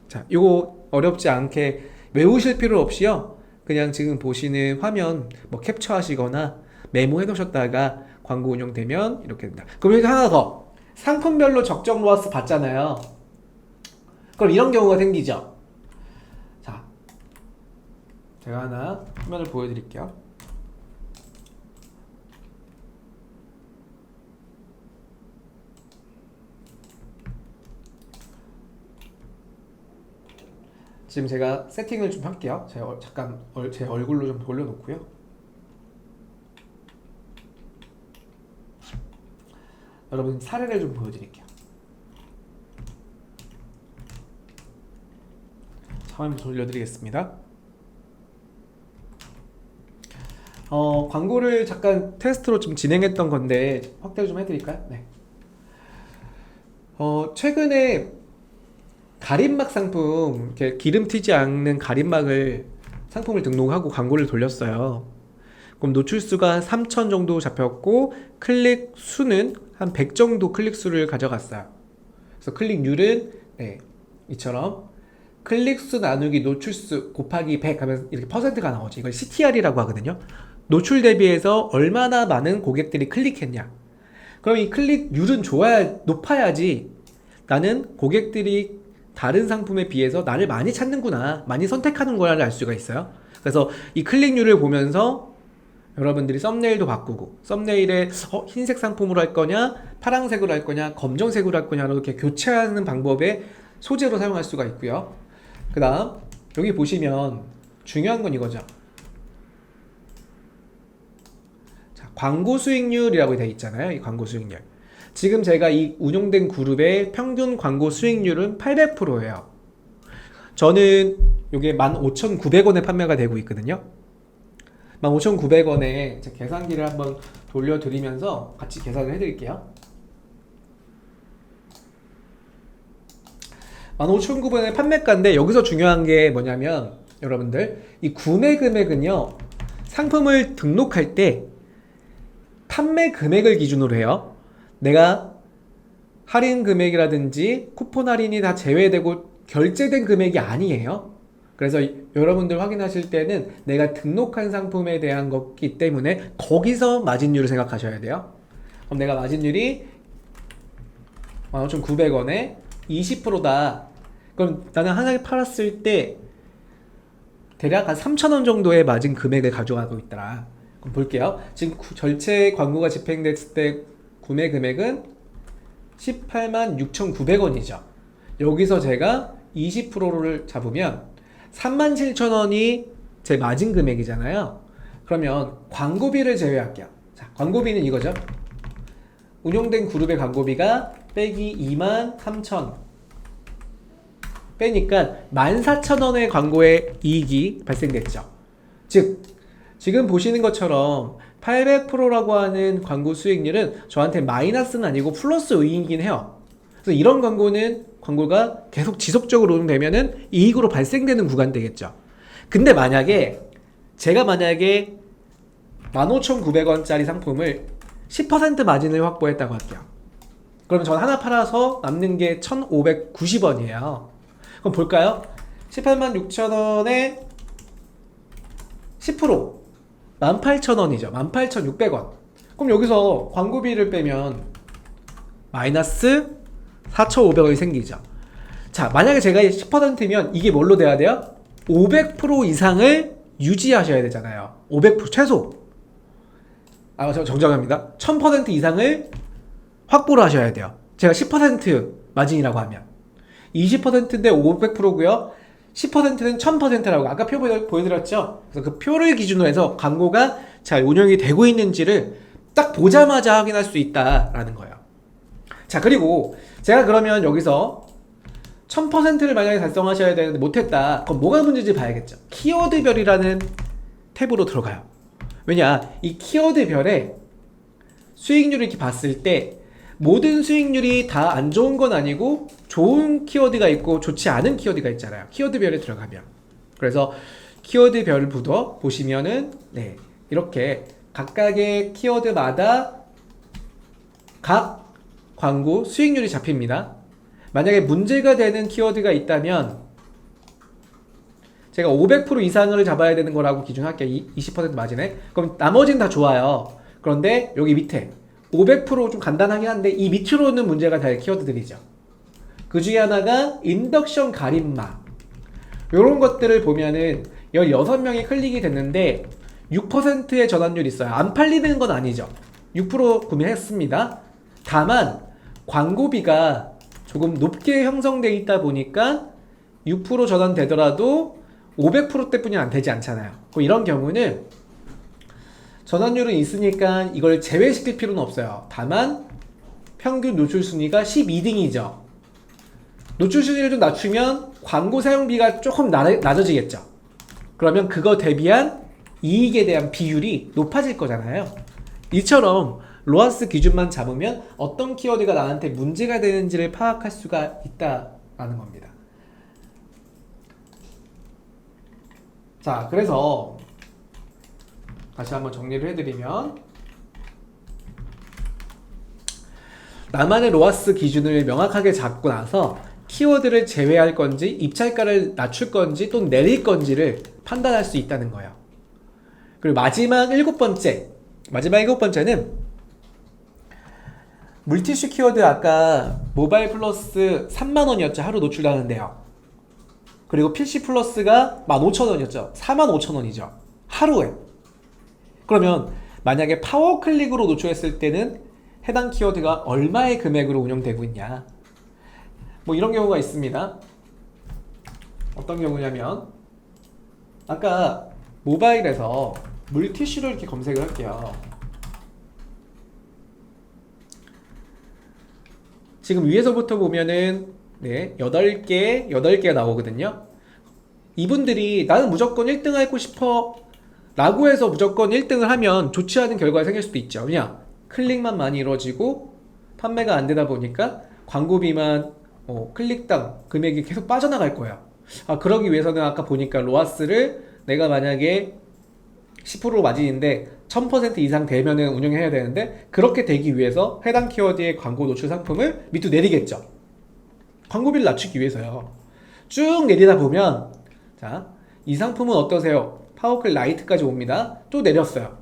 자, 요거 어렵지 않게 외우실 필요 없이요. 그냥 지금 보시는 화면 뭐 캡처하시거나 메모해 놓으셨다가 광고 운영되면 이렇게 된다. 그럼 여기 하나 더. 상품별로 적정 로아스 받잖아요. 그럼 이런 경우가 생기죠. 자, 제가 하나 화면을 보여드릴게요. 지금 제가 세팅을 좀 할게요. 제가 잠깐 제 얼굴로 좀 돌려놓고요. 여러분 사례를 좀 보여드릴게요. 화면 돌려드리겠습니다. 광고를 잠깐 테스트로 좀 진행했던 건데 확대를 좀 해드릴까요? 네. 최근에 가림막 상품, 이렇게 기름 튀지 않는 가림막을 상품을 등록하고 광고를 돌렸어요. 그럼 노출수가 3000 정도 잡혔고 클릭 수는 한 100 정도 클릭 수를 가져갔어요. 그래서 클릭률은 이처럼 클릭수 나누기 노출수 곱하기 100 하면 이렇게 퍼센트가 나오지. 이걸 CTR이라고 하거든요. 노출 대비해서 얼마나 많은 고객들이 클릭했냐. 그럼 이 클릭률은 높아야지 나는 고객들이 다른 상품에 비해서 나를 많이 찾는구나, 많이 선택하는구나를 알 수가 있어요. 그래서 이 클릭률을 보면서 여러분들이 썸네일도 바꾸고, 썸네일에 흰색 상품으로 할 거냐, 파란색으로 할 거냐, 검정색으로 할 거냐로 이렇게 교체하는 방법의 소재로 사용할 수가 있고요. 그 다음 여기 보시면 중요한 건 이거죠. 자, 광고 수익률이라고 되어 있잖아요. 이 광고 수익률. 지금 제가 이 운용된 그룹의 평균 광고 수익률은 800%예요. 저는 이게 15,900원에 판매가 되고 있거든요. 15,900원에 제 계산기를 한번 돌려드리면서 같이 계산을 해드릴게요. 15,900원의 판매가인데 여기서 중요한 게 뭐냐면 여러분들 이 구매 금액은요, 상품을 등록할 때 판매 금액을 기준으로 해요. 내가 할인 금액이라든지 쿠폰 할인이 다 제외되고 결제된 금액이 아니에요. 그래서 여러분들 확인하실 때는 내가 등록한 상품에 대한 거기 때문에 거기서 마진율을 생각하셔야 돼요. 그럼 내가 마진율이 15,900원에 20%다. 그럼 나는 하나를 팔았을 때 대략 한 3,000원 정도의 마진 금액을 가져가고 있더라. 그럼 볼게요. 지금 전체 광고가 집행됐을 때 구매 금액은 186,900원이죠. 여기서 제가 20%를 잡으면 37,000원이 제 마진 금액이잖아요. 그러면 광고비를 제외할게요. 자, 광고비는 이거죠. 운용된 그룹의 광고비가 빼기 23,000 빼니까 14,000원의 광고의 이익이 발생됐죠. 즉 지금 보시는 것처럼 800%라고 하는 광고 수익률은 저한테 마이너스는 아니고 플러스 이익이긴 해요. 그래서 이런 광고가 계속 지속적으로 운영되면은 이익으로 발생되는 구간 되겠죠. 근데 제가 만약에 15,900원짜리 상품을 10% 마진을 확보했다고 할게요. 그러면 전 하나 팔아서 남는 게 1,590원이에요. 그럼 볼까요? 186,000원에 10% 18,000원이죠. 18,600원. 그럼 여기서 광고비를 빼면 마이너스 4,500원이 생기죠. 자, 만약에 제가 10%면 이게 뭘로 돼야 돼요? 500% 이상을 유지하셔야 되잖아요. 500% 최소. 저 정정합니다. 1000% 이상을 확보를 하셔야 돼요. 제가 10% 마진이라고 하면 20%인데 500%고요. 10%는 1000%라고 아까 표 보여드렸죠. 그래서 그 표를 기준으로 해서 광고가 잘 운영이 되고 있는지를 딱 보자마자 확인할 수 있다라는 거예요. 자, 그리고 제가 그러면 여기서 1000%를 만약에 달성하셔야 되는데 못했다. 그럼 뭐가 문제인지 봐야겠죠. 키워드별이라는 탭으로 들어가요. 왜냐, 이 키워드별에 수익률을 이렇게 봤을 때 모든 수익률이 다 안 좋은 건 아니고 좋은 키워드가 있고 좋지 않은 키워드가 있잖아요. 키워드별에 들어가면. 그래서 키워드별부터 보시면은 이렇게 각각의 키워드마다 각 광고 수익률이 잡힙니다. 만약에 문제가 되는 키워드가 있다면 제가 500% 이상을 잡아야 되는 거라고 기준할게요. 20% 마진에. 그럼 나머지는 다 좋아요. 그런데 여기 밑에 500%좀 간단하긴 한데 이 밑으로는 문제가 될 키워드들이죠. 그 중에 하나가 인덕션 가림막. 이런 것들을 보면은 16명이 클릭이 됐는데 6%의 전환율이 있어요. 안 팔리는 건 아니죠. 6% 구매했습니다. 다만 광고비가 조금 높게 형성되어 있다 보니까 6% 전환되더라도 500%대뿐이 안 되지 않잖아요. 이런 경우는 전환율은 있으니까 이걸 제외시킬 필요는 없어요. 다만 평균 노출 순위가 12등이죠. 노출 순위를 좀 낮추면 광고 사용비가 조금 낮아지겠죠. 그러면 그거 대비한 이익에 대한 비율이 높아질 거잖아요. 이처럼 로아스 기준만 잡으면 어떤 키워드가 나한테 문제가 되는지를 파악할 수가 있다라는 겁니다. 자, 그래서 다시 한번 정리를 해드리면 나만의 로아스 기준을 명확하게 잡고 나서 키워드를 제외할 건지 입찰가를 낮출 건지 또는 내릴 건지를 판단할 수 있다는 거예요. 그리고 마지막 일곱 번째는 물티슈 키워드. 아까 모바일 플러스 3만원이었죠. 하루 노출하는데요. 그리고 PC 플러스가 15,000원이었죠. 45,000원이죠. 하루에. 그러면 만약에 파워클릭으로 노출했을 때는 해당 키워드가 얼마의 금액으로 운영되고 있냐, 이런 경우가 있습니다. 어떤 경우냐면 아까 모바일에서 물티슈를 이렇게 검색을 할게요. 지금 위에서부터 보면은 8개가 나오거든요. 이분들이 나는 무조건 1등 하고 싶어 라고 해서 무조건 1등을 하면 좋지 않은 결과가 생길 수도 있죠. 그냥 클릭만 많이 이루어지고 판매가 안 되다 보니까 광고비만 클릭당 금액이 계속 빠져나갈 거예요. 그러기 위해서는 아까 보니까 로아스를 내가 만약에 10% 마진인데 1000% 이상 되면은 운영해야 되는데, 그렇게 되기 위해서 해당 키워드의 광고 노출 상품을 밑으로 내리겠죠. 광고비를 낮추기 위해서요. 쭉 내리다 보면 자, 이 상품은 어떠세요? 파워클 라이트까지 옵니다. 또 내렸어요.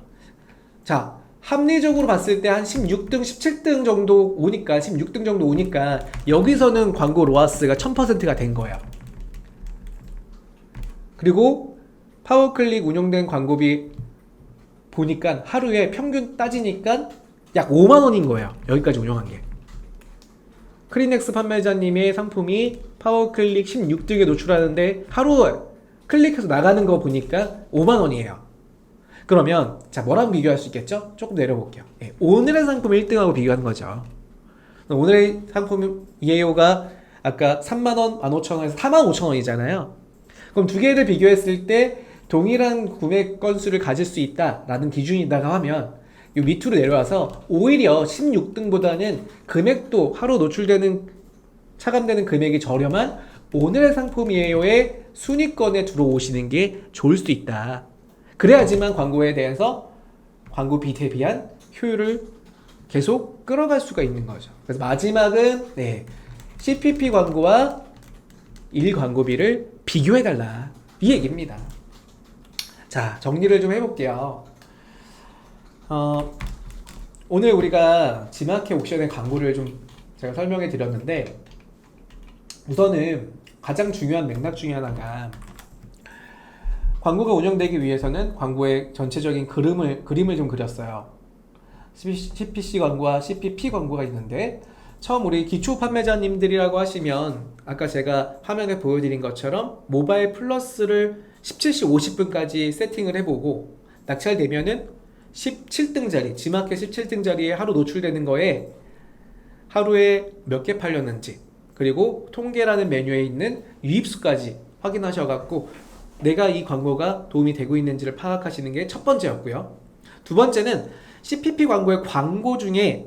자, 합리적으로 봤을 때 한 16등, 17등 정도 오니까 16등 정도 오니까 여기서는 광고 로아스가 1000%가 된 거예요. 그리고 파워클릭 운영된 광고비 보니까 하루에 평균 따지니까 약 5만 원인 거예요. 여기까지 운영한 게. 크리넥스 판매자님의 상품이 파워클릭 16등에 노출하는데 하루 클릭해서 나가는 거 보니까 5만 원이에요. 그러면 자, 뭐랑 비교할 수 있겠죠? 조금 내려볼게요. 예, 오늘의 상품 1등하고 비교하는 거죠. 오늘의 상품 EAO가 아까 3만원, 15,000원에서 45,000원이잖아요. 그럼 두 개를 비교했을 때 동일한 구매 건수를 가질 수 있다라는 기준이다가 하면 이 밑으로 내려와서 오히려 16등보다는 금액도 하루 노출되는 차감되는 금액이 저렴한 오늘의 상품 EAO의 순위권에 들어오시는 게 좋을 수도 있다. 그래야지만 광고에 대해서 광고비 대비한 효율을 계속 끌어갈 수가 있는 거죠. 그래서 마지막은 CPP 광고와 일 광고비를 비교해달라 이 얘기입니다. 자, 정리를 좀 해볼게요. 오늘 우리가 지마켓 옥션의 광고를 좀 제가 설명해 드렸는데 우선은 가장 중요한 맥락 중에 하나가 광고가 운영되기 위해서는 광고의 전체적인 그림을 좀 그렸어요. CPC 광고와 CPP 광고가 있는데 처음 우리 기초 판매자님들이라고 하시면 아까 제가 화면에 보여드린 것처럼 모바일 플러스를 17시 50분까지 세팅을 해보고 낙찰되면은 17등짜리 지마켓 17등짜리에 하루 노출되는 거에 하루에 몇 개 팔렸는지 그리고 통계라는 메뉴에 있는 유입수까지 확인하셔갖고 내가 이 광고가 도움이 되고 있는지를 파악하시는 게 첫 번째였고요. 두 번째는 CPP 광고의 광고 중에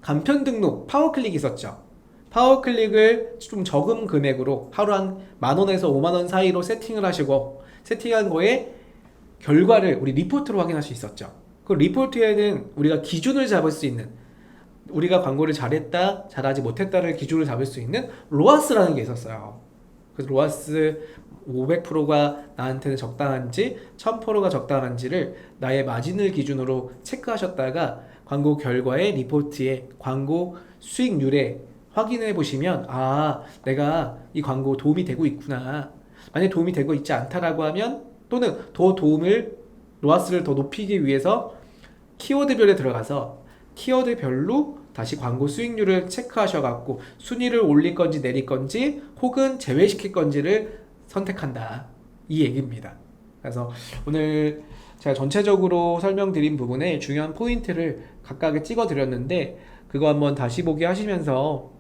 간편 등록 파워클릭이 있었죠. 파워클릭을 좀 적은 금액으로 하루 한 10,000원에서 50,000원 사이로 세팅을 하시고 세팅한 거에 결과를 우리 리포트로 확인할 수 있었죠. 그 리포트에는 우리가 기준을 잡을 수 있는 우리가 광고를 잘했다, 잘하지 못했다를 기준을 잡을 수 있는 로아스라는 게 있었어요. 그래서 로아스 500%가 나한테는 적당한지 1000%가 적당한지를 나의 마진을 기준으로 체크하셨다가 광고 결과의 리포트에 광고 수익률에 확인해 보시면 아, 내가 이 광고 도움이 되고 있구나. 만약에 도움이 되고 있지 않다라고 하면 또는 더 도움을 로아스를 더 높이기 위해서 키워드별에 들어가서 키워드별로 다시 광고 수익률을 체크하셔갖고 순위를 올릴 건지 내릴 건지 혹은 제외시킬 건지를 선택한다 이 얘기입니다. 그래서 오늘 제가 전체적으로 설명드린 부분에 중요한 포인트를 각각에 찍어 드렸는데 그거 한번 다시 보기 하시면서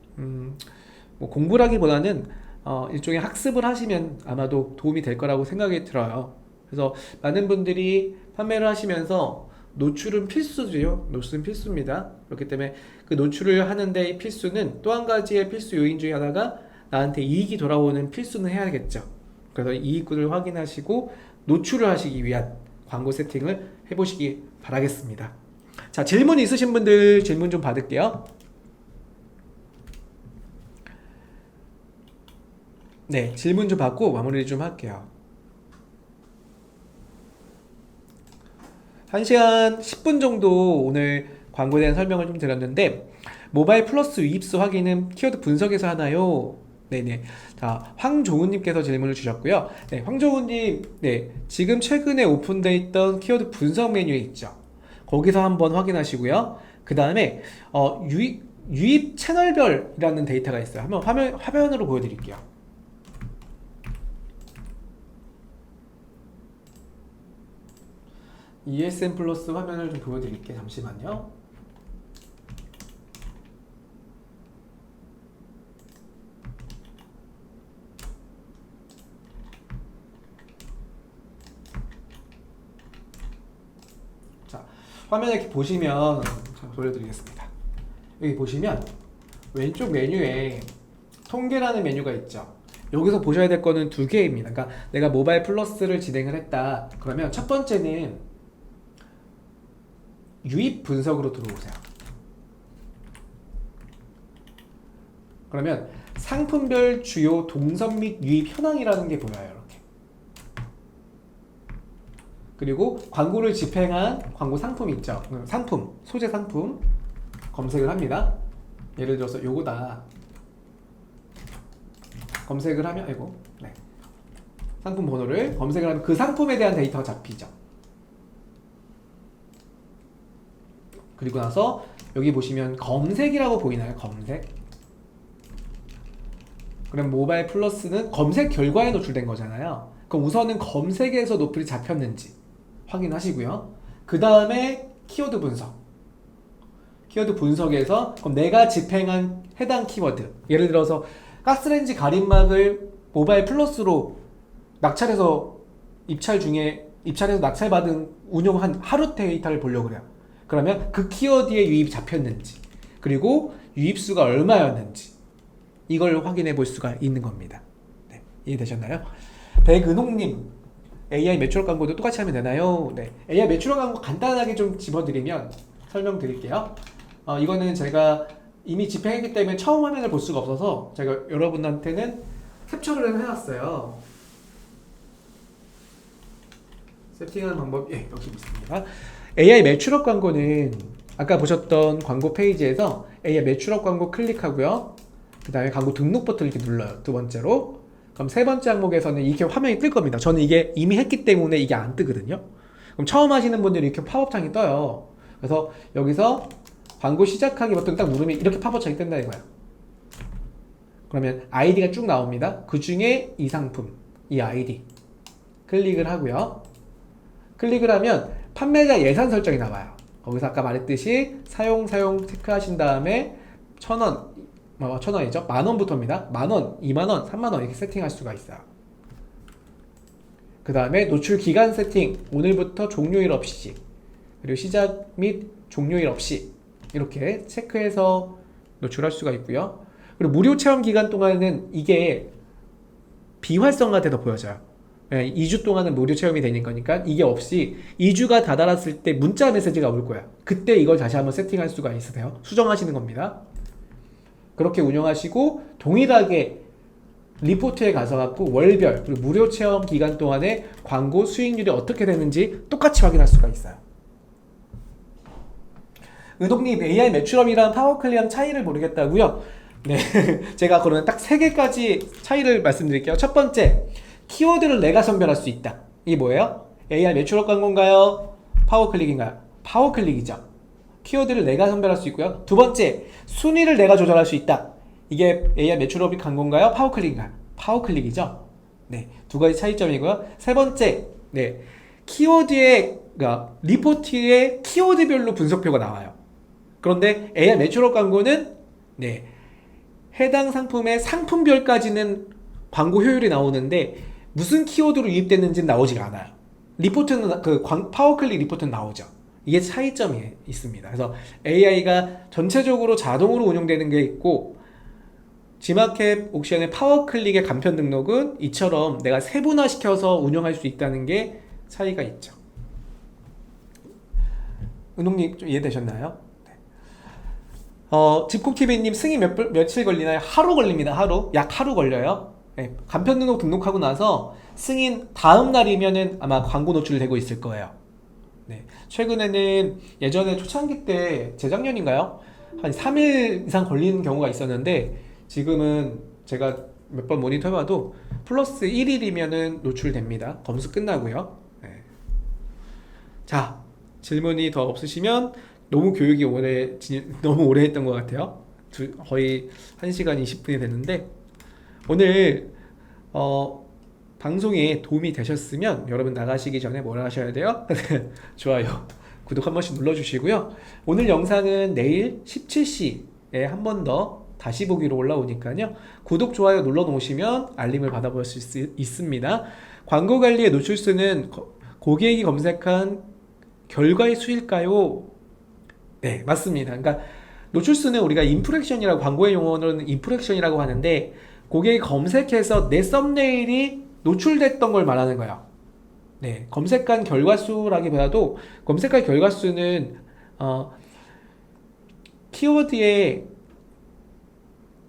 뭐 공부라기보다는 일종의 학습을 하시면 아마도 도움이 될 거라고 생각이 들어요. 그래서 많은 분들이 판매를 하시면서 노출은 필수죠. 노출은 필수입니다. 그렇기 때문에 그 노출을 하는데 필수는 또 한 가지의 필수 요인 중에 하나가 나한테 이익이 돌아오는 필수는 해야겠죠. 그래서 이익군을 확인하시고 노출을 하시기 위한 광고 세팅을 해보시기 바라겠습니다. 자, 질문 있으신 분들 질문 좀 받을게요. 네, 질문 좀 받고 마무리 좀 할게요. 1시간 10분 정도 오늘 광고에 대한 설명을 좀 드렸는데 모바일 플러스 유입수 확인은 키워드 분석에서 하나요? 네네. 자, 황종훈님께서 질문을 주셨고요. 네, 황종훈님, 네, 지금 최근에 오픈되어 있던 키워드 분석 메뉴에 있죠. 거기서 한번 확인하시고요. 그 다음에 유입 채널별이라는 데이터가 있어요. 한번 화면으로 보여드릴게요. ESN 플러스 화면을 좀 보여드릴게요. 잠시만요. 자, 화면에 이렇게 보시면 제가 보여드리겠습니다. 여기 보시면 왼쪽 메뉴에 통계라는 메뉴가 있죠. 여기서 보셔야 될 거는 두 개입니다. 그러니까 내가 모바일 플러스를 진행을 했다. 그러면 첫 번째는 유입 분석으로 들어오세요. 그러면 상품별 주요 동선 및 유입 현황이라는 게 보여요. 이렇게 그리고 광고를 집행한 광고 상품 있죠. 상품, 소재 상품 검색을 합니다. 예를 들어서 요거다. 검색을 하면, 아이고, 네. 상품 번호를 검색을 하면 그 상품에 대한 데이터가 잡히죠. 그리고 나서 여기 보시면 검색이라고 보이나요? 검색. 그럼 모바일 플러스는 검색 결과에 노출된 거잖아요. 그럼 우선은 검색에서 노출이 잡혔는지 확인하시고요. 그 다음에 키워드 분석. 키워드 분석에서 그럼 내가 집행한 해당 키워드, 예를 들어서 가스레인지 가림막을 모바일 플러스로 낙찰해서 입찰해서 낙찰받은 운용한 하루 데이터를 보려고 그래요. 그러면 그 키워드에 유입 잡혔는지, 그리고 유입수가 얼마였는지 이걸 확인해 볼 수가 있는 겁니다. 네, 이해되셨나요? 백은홍님, AI 매출업 광고도 똑같이 하면 되나요? 네, AI 매출업 광고 간단하게 좀 집어드리면 설명드릴게요. 이거는 제가 이미 집행했기 때문에 처음 화면을 볼 수가 없어서 제가 여러분한테는 캡처를 해놨어요. 세팅하는 방법, 예, 여기 있습니다. AI 매출업 광고는 아까 보셨던 광고 페이지에서 AI 매출업 광고 클릭하고요. 그 다음에 광고 등록 버튼을 이렇게 눌러요. 두 번째로. 그럼 세 번째 항목에서는 이렇게 화면이 뜰 겁니다. 저는 이게 이미 했기 때문에 이게 안 뜨거든요. 그럼 처음 하시는 분들이 이렇게 팝업창이 떠요. 그래서 여기서 광고 시작하기 버튼 딱 누르면 이렇게 팝업창이 뜬다 이거야. 그러면 아이디가 쭉 나옵니다. 그 중에 이 상품, 이 아이디 클릭을 하고요. 클릭을 하면 판매자 예산 설정이 나와요. 거기서 아까 말했듯이 사용 체크하신 다음에 1,000원, 1,000원이죠. 만원부터입니다. 만원, 2만원, 3만원 이렇게 세팅할 수가 있어요. 그 다음에 노출 기간 세팅, 오늘부터 종료일 없이, 그리고 시작 및 종료일 없이 이렇게 체크해서 노출할 수가 있고요. 그리고 무료 체험 기간 동안은 이게 비활성화돼서 보여져요. 2주 동안은 무료 체험이 되는 거니까 이게 없이 2주가 다다랐을 때 문자 메시지가 올 거야. 그때 이걸 다시 한번 세팅할 수가 있으세요. 수정하시는 겁니다. 그렇게 운영하시고 동일하게 리포트에 가서 갖고 월별 그리고 무료 체험 기간 동안에 광고 수익률이 어떻게 되는지 똑같이 확인할 수가 있어요. 은옥님, AI 매출업이랑 파워클리랑 차이를 모르겠다고요? 네, 제가 그러면 딱 3개까지 차이를 말씀드릴게요. 첫 번째, 키워드를 내가 선별할 수 있다. 이게 뭐예요? AI 매출업 광고인가요? 파워클릭인가요? 파워클릭이죠. 키워드를 내가 선별할 수 있고요. 두 번째, 순위를 내가 조절할 수 있다. 이게 AI 매출업이 광고인가요? 파워클릭인가요? 파워클릭이죠. 네, 두 가지 차이점이고요. 세 번째, 네, 키워드의 그러니까 리포트에 키워드별로 분석표가 나와요. 그런데 AI 매출업 광고는 네, 해당 상품의 상품별까지는 광고 효율이 나오는데 무슨 키워드로 유입됐는지는 나오지가 않아요. 리포트는 파워클릭 리포트는 나오죠. 이게 차이점이 있습니다. 그래서 AI가 전체적으로 자동으로 운용되는 게 있고 지마켓 옥션의 파워클릭의 간편 등록은 이처럼 내가 세분화시켜서 운영할 수 있다는 게 차이가 있죠. 은홍님 좀 이해되셨나요? 네. 집콕TV님 승인 며칠 걸리나요? 하루 걸립니다. 하루. 약 하루 걸려요. 네. 간편 등록하고 나서 승인 다음 날이면은 아마 광고 노출이 되고 있을 거예요. 네. 최근에는 예전에 초창기 때 재작년인가요? 한 3일 이상 걸리는 경우가 있었는데 지금은 제가 몇 번 모니터해봐도 플러스 1일이면은 노출됩니다. 검수 끝나고요. 네. 자, 질문이 더 없으시면 너무 교육이 너무 오래 했던 것 같아요. 거의 1시간 20분이 됐는데 오늘 방송에 도움이 되셨으면 여러분 나가시기 전에 뭘 하셔야 돼요? 좋아요, 구독 한 번씩 눌러주시고요. 오늘 영상은 내일 17시에 한 번 더 다시 보기로 올라오니까요. 구독, 좋아요 눌러 놓으시면 알림을 받아볼 수 있습니다. 광고 관리의 노출수는 고객이 검색한 결과의 수일까요? 네, 맞습니다. 그러니까 노출수는 우리가 임프레션이라고, 광고의 용어로는 임프레션이라고 하는데 고객이 검색해서 내 썸네일이 노출됐던 걸 말하는 거예요. 네, 검색한 결과수라기보다도 검색한 결과수는 키워드에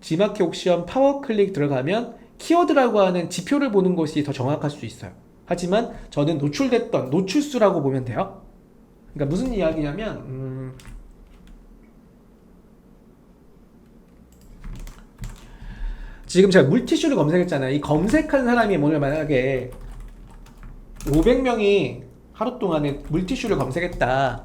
지마켓 옥션 파워클릭 들어가면 키워드라고 하는 지표를 보는 것이 더 정확할 수 있어요. 하지만 저는 노출됐던 노출수라고 보면 돼요. 그러니까 무슨 이야기냐면 지금 제가 물티슈를 검색했잖아요. 이 검색한 사람이 오늘 만약에 500명이 하루 동안에 물티슈를 검색했다.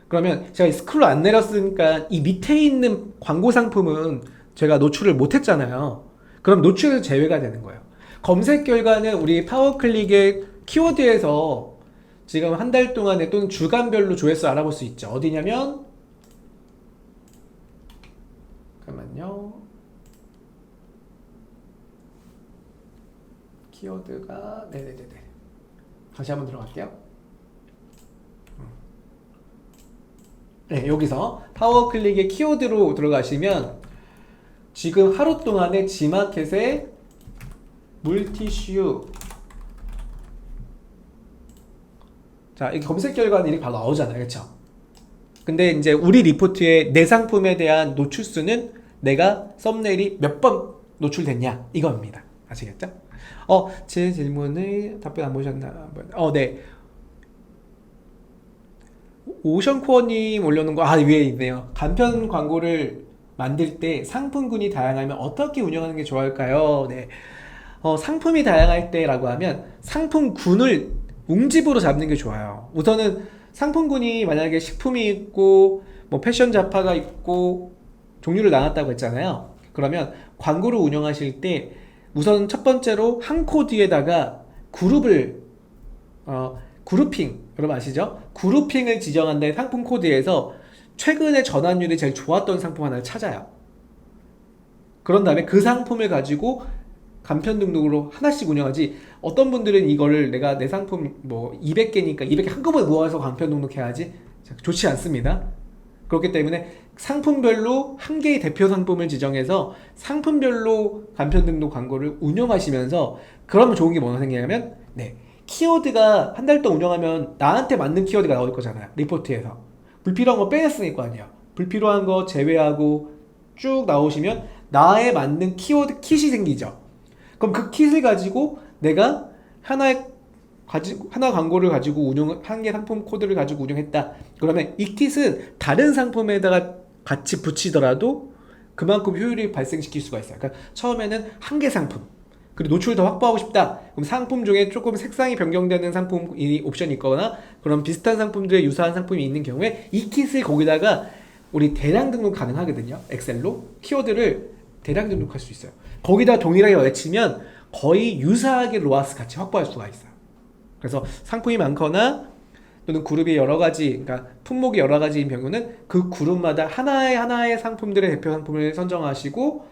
그러면 제가 스크롤 안 내렸으니까 이 밑에 있는 광고 상품은 제가 노출을 못했잖아요. 그럼 노출에서 제외가 되는 거예요. 검색 결과는 우리 파워클릭의 키워드에서 지금 한 달 동안에 또는 주간별로 조회수 알아볼 수 있죠. 어디냐면 잠깐만요. 키워드가 네네네네. 다시 한번 들어갈게요. 네, 여기서 파워클릭의 키워드로 들어가시면 지금 하루 동안에 지마켓에 물티슈, 자, 이 검색 결과는 이렇게 바로 나오잖아요. 그렇죠? 근데 이제 우리 리포트에 내 상품에 대한 노출수는 내가 썸네일이 몇 번 노출됐냐 이겁니다. 아시겠죠? 제 질문을 답변 안 보셨나? 네. 오션코어님 올려놓은 거, 위에 있네요. 간편 광고를 만들 때 상품군이 다양하면 어떻게 운영하는 게 좋을까요? 네. 상품이 다양할 때라고 하면 상품군을 웅집으로 잡는 게 좋아요. 우선은 상품군이 만약에 식품이 있고, 뭐 패션 잡화가 있고, 종류를 나눴다고 했잖아요. 그러면 광고를 운영하실 때 우선 첫 번째로 한 코드에다가 그룹을, 그룹핑, 여러분 아시죠? 그룹핑을 지정한 다음에 상품 코드에서 최근에 전환율이 제일 좋았던 상품 하나를 찾아요. 그런 다음에 그 상품을 가지고 간편 등록으로 하나씩 운영하지, 어떤 분들은 이거를 내가 내 상품 뭐 200개니까 200개 한꺼번에 모아서 간편 등록해야지, 좋지 않습니다. 그렇기 때문에 상품별로 한 개의 대표 상품을 지정해서 상품별로 간편 등록 광고를 운영하시면서, 그러면 좋은 게 뭐가 생기냐면, 키워드가 한 달 동안 운영하면 나한테 맞는 키워드가 나올 거잖아요. 리포트에서 불필요한 거 빼냈을 거 아니에요. 불필요한 거 제외하고 쭉 나오시면 나에 맞는 키워드 킷이 생기죠. 그럼 그 킷을 가지고 내가 하나 광고를 가지고 한 개 상품 코드를 가지고 운영했다. 그러면 이 킷은 다른 상품에다가 같이 붙이더라도 그만큼 효율이 발생시킬 수가 있어요. 그러니까 처음에는 한 개 상품, 그리고 노출을 더 확보하고 싶다. 그럼 상품 중에 조금 색상이 변경되는 상품 옵션이 있거나, 그런 비슷한 상품들의 유사한 상품이 있는 경우에 이 킷을 거기다가 우리 대량 등록 가능하거든요. 엑셀로 키워드를 대량 등록할 수 있어요. 거기다 동일하게 외치면 거의 유사하게 로아스 같이 확보할 수가 있어요. 그래서 상품이 많거나 또는 그룹이 여러 가지, 그러니까 품목이 여러 가지인 경우는 그 그룹마다 하나의 상품들의 대표 상품을 선정하시고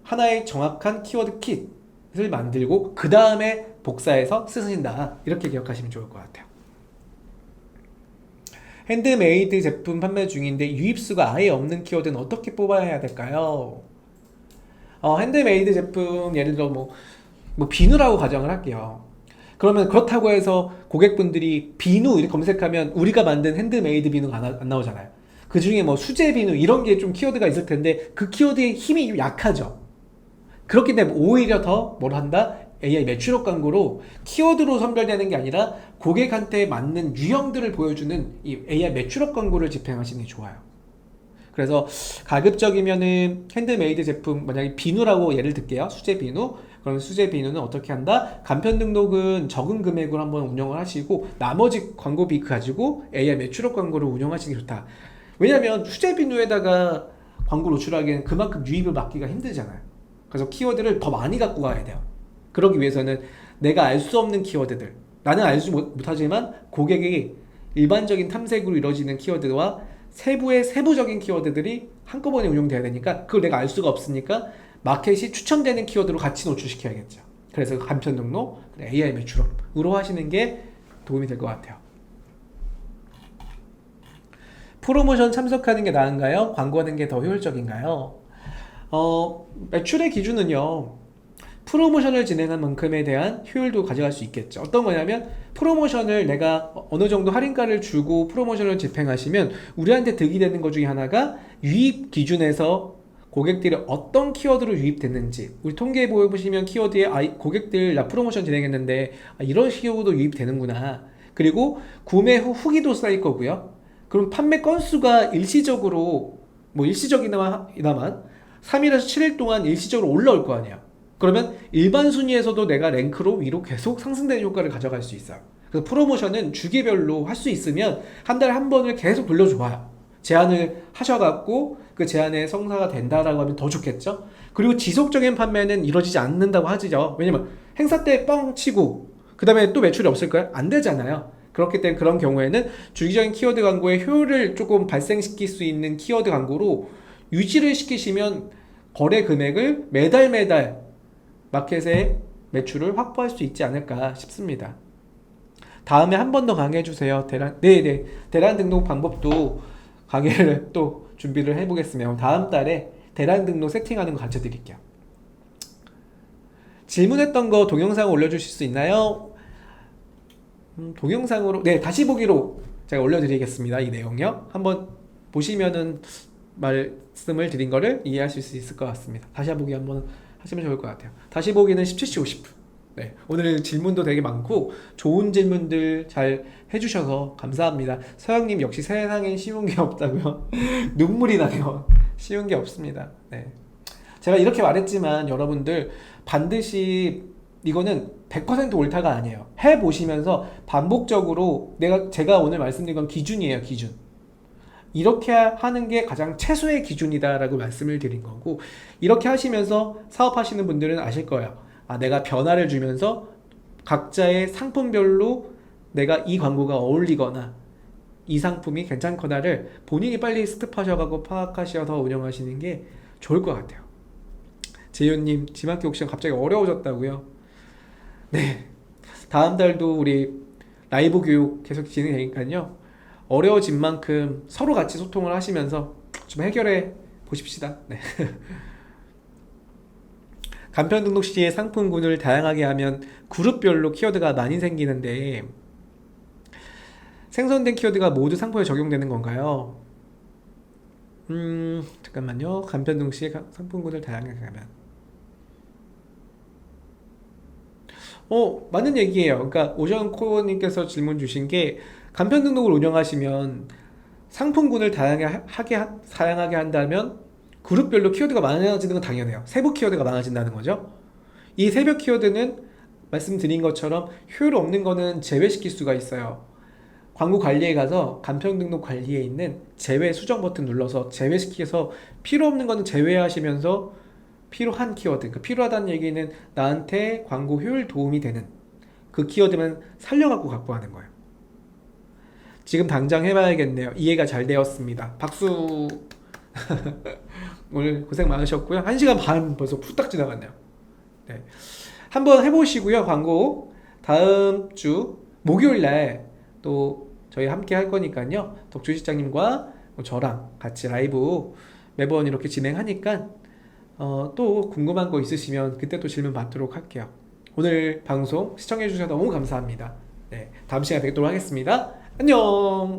하나의 정확한 키워드 킷을 만들고 그 다음에 복사해서 쓰신다. 이렇게 기억하시면 좋을 것 같아요. 핸드메이드 제품 판매 중인데 유입수가 아예 없는 키워드는 어떻게 뽑아야 될까요? 핸드메이드 제품 예를 들어 뭐 비누라고 가정을 할게요. 그러면 그렇다고 해서 고객분들이 비누 이렇게 검색하면 우리가 만든 핸드메이드 비누가 안 나오잖아요. 그 중에 뭐 수제 비누 이런 게 좀 키워드가 있을 텐데 그 키워드의 힘이 좀 약하죠. 그렇기 때문에 오히려 더 뭘 한다? AI 매출업 광고로 키워드로 선별되는 게 아니라 고객한테 맞는 유형들을 보여주는 이 AI 매출업 광고를 집행하시는 게 좋아요. 그래서 가급적이면은 핸드메이드 제품, 만약에 비누라고 예를 들게요. 수제 비누. 그럼 수제 비누는 어떻게 한다? 간편 등록은 적은 금액으로 한번 운영을 하시고 나머지 광고비 가지고 AI 매출업 광고를 운영하시는 게 좋다. 왜냐면 수제 비누에다가 광고 노출하기에는 그만큼 유입을 막기가 힘들잖아요. 그래서 키워드를 더 많이 갖고 가야 돼요. 그러기 위해서는 내가 알 수 없는 키워드들, 나는 알지 못하지만 고객이 일반적인 탐색으로 이루어지는 키워드와 세부적인 키워드들이 한꺼번에 운용돼야 되니까 그걸 내가 알 수가 없으니까 마켓이 추천되는 키워드로 같이 노출시켜야겠죠. 그래서 간편 등록, AI 매출업으로 하시는 게 도움이 될 것 같아요. 프로모션 참석하는 게 나은가요? 광고하는 게 더 효율적인가요? 매출의 기준은요, 프로모션을 진행한 만큼에 대한 효율도 가져갈 수 있겠죠. 어떤 거냐면 프로모션을 내가 어느 정도 할인가를 주고 프로모션을 집행하시면 우리한테 득이 되는 것 중에 하나가 유입 기준에서 고객들이 어떤 키워드로 유입됐는지, 우리 통계에 보시면 키워드에 고객들 나 프로모션 진행했는데 이런 키워드 유입되는구나. 그리고 구매 후 후기도 쌓일 거고요. 그럼 판매 건수가 일시적으로 뭐 일시적이나만 3일에서 7일 동안 일시적으로 올라올 거 아니야. 그러면 일반 순위에서도 내가 랭크로 위로 계속 상승되는 효과를 가져갈 수 있어요. 그래서 프로모션은 주기별로 할 수 있으면 한 달에 한 번을 계속 돌려줘봐요. 제안을 하셔갖고 그 제안에 성사가 된다라고 하면 더 좋겠죠. 그리고 지속적인 판매는 이루어지지 않는다고 하죠. 왜냐면 행사 때 뻥 치고 그 다음에 또 매출이 없을까요? 안 되잖아요. 그렇기 때문에 그런 경우에는 주기적인 키워드 광고의 효율을 조금 발생시킬 수 있는 키워드 광고로 유지를 시키시면 거래 금액을 매달 마켓에 매출을 확보할 수 있지 않을까 싶습니다. 다음에 한 번 더 강의해주세요. 대란 등록 방법도 강의를 또 준비를 해보겠습니다. 다음 달에 대란 등록 세팅하는 거 가르쳐 드릴게요. 질문했던 거 동영상 올려주실 수 있나요? 동영상으로 다시 보기로 제가 올려드리겠습니다. 이 내용요. 한번 보시면은 말씀을 드린 거를 이해하실 수 있을 것 같습니다. 다시 보기 한번 하시면 좋을 것 같아요. 다시 보기는 17시 50분. 오늘 질문도 되게 많고 좋은 질문들 잘 해주셔서 감사합니다. 서영님 역시 세상엔 쉬운 게 없다고요? 눈물이 나요. 쉬운 게 없습니다. 제가 이렇게 말했지만 여러분들 반드시 이거는 100% 옳다가 아니에요. 해보시면서 반복적으로 제가 오늘 말씀드린 건 기준이에요. 기준. 이렇게 하는 게 가장 최소의 기준이다라고 말씀을 드린 거고, 이렇게 하시면서 사업하시는 분들은 아실 거예요. 내가 변화를 주면서 각자의 상품별로 내가 이 광고가 어울리거나 이 상품이 괜찮거나를 본인이 빨리 스킵하셔가고 파악하셔서 운영하시는 게 좋을 것 같아요. 재윤님, 지마켓 옥션 갑자기 어려워졌다고요? 다음 달도 우리 라이브 교육 계속 진행되니까요. 어려워진 만큼 서로 같이 소통을 하시면서 좀 해결해 보십시다. 간편 등록 시에 상품군을 다양하게 하면 그룹별로 키워드가 많이 생기는데 생성된 키워드가 모두 상품에 적용되는 건가요? 잠깐만요. 간편 등록 시에 상품군을 다양하게 하면 맞는 얘기예요. 그러니까 오션코어님께서 질문 주신 게 간편 등록을 운영하시면 상품군을 다양하게 한다면 그룹별로 키워드가 많아지는 건 당연해요. 세부 키워드가 많아진다는 거죠. 이 세부 키워드는 말씀드린 것처럼 효율 없는 거는 제외시킬 수가 있어요. 광고 관리에 가서 간편 등록 관리에 있는 제외 수정 버튼 눌러서 제외시켜서 필요 없는 거는 제외하시면서 필요한 키워드, 그러니까 필요하다는 얘기는 나한테 광고 효율 도움이 되는 그 키워드만 살려갖고 갖고 하는 거예요. 지금 당장 해봐야겠네요. 이해가 잘 되었습니다. 박수. 오늘 고생 많으셨고요. 1시간 반 벌써 후딱 지나갔네요. 한번 해보시고요. 광고 다음 주 목요일날 또 저희 함께 할 거니까요. 덕주 실장님과 저랑 같이 라이브 매번 이렇게 진행하니까 또 궁금한 거 있으시면 그때 또 질문 받도록 할게요. 오늘 방송 시청해 주셔서 너무 감사합니다. 다음 시간에 뵙도록 하겠습니다. 안녕.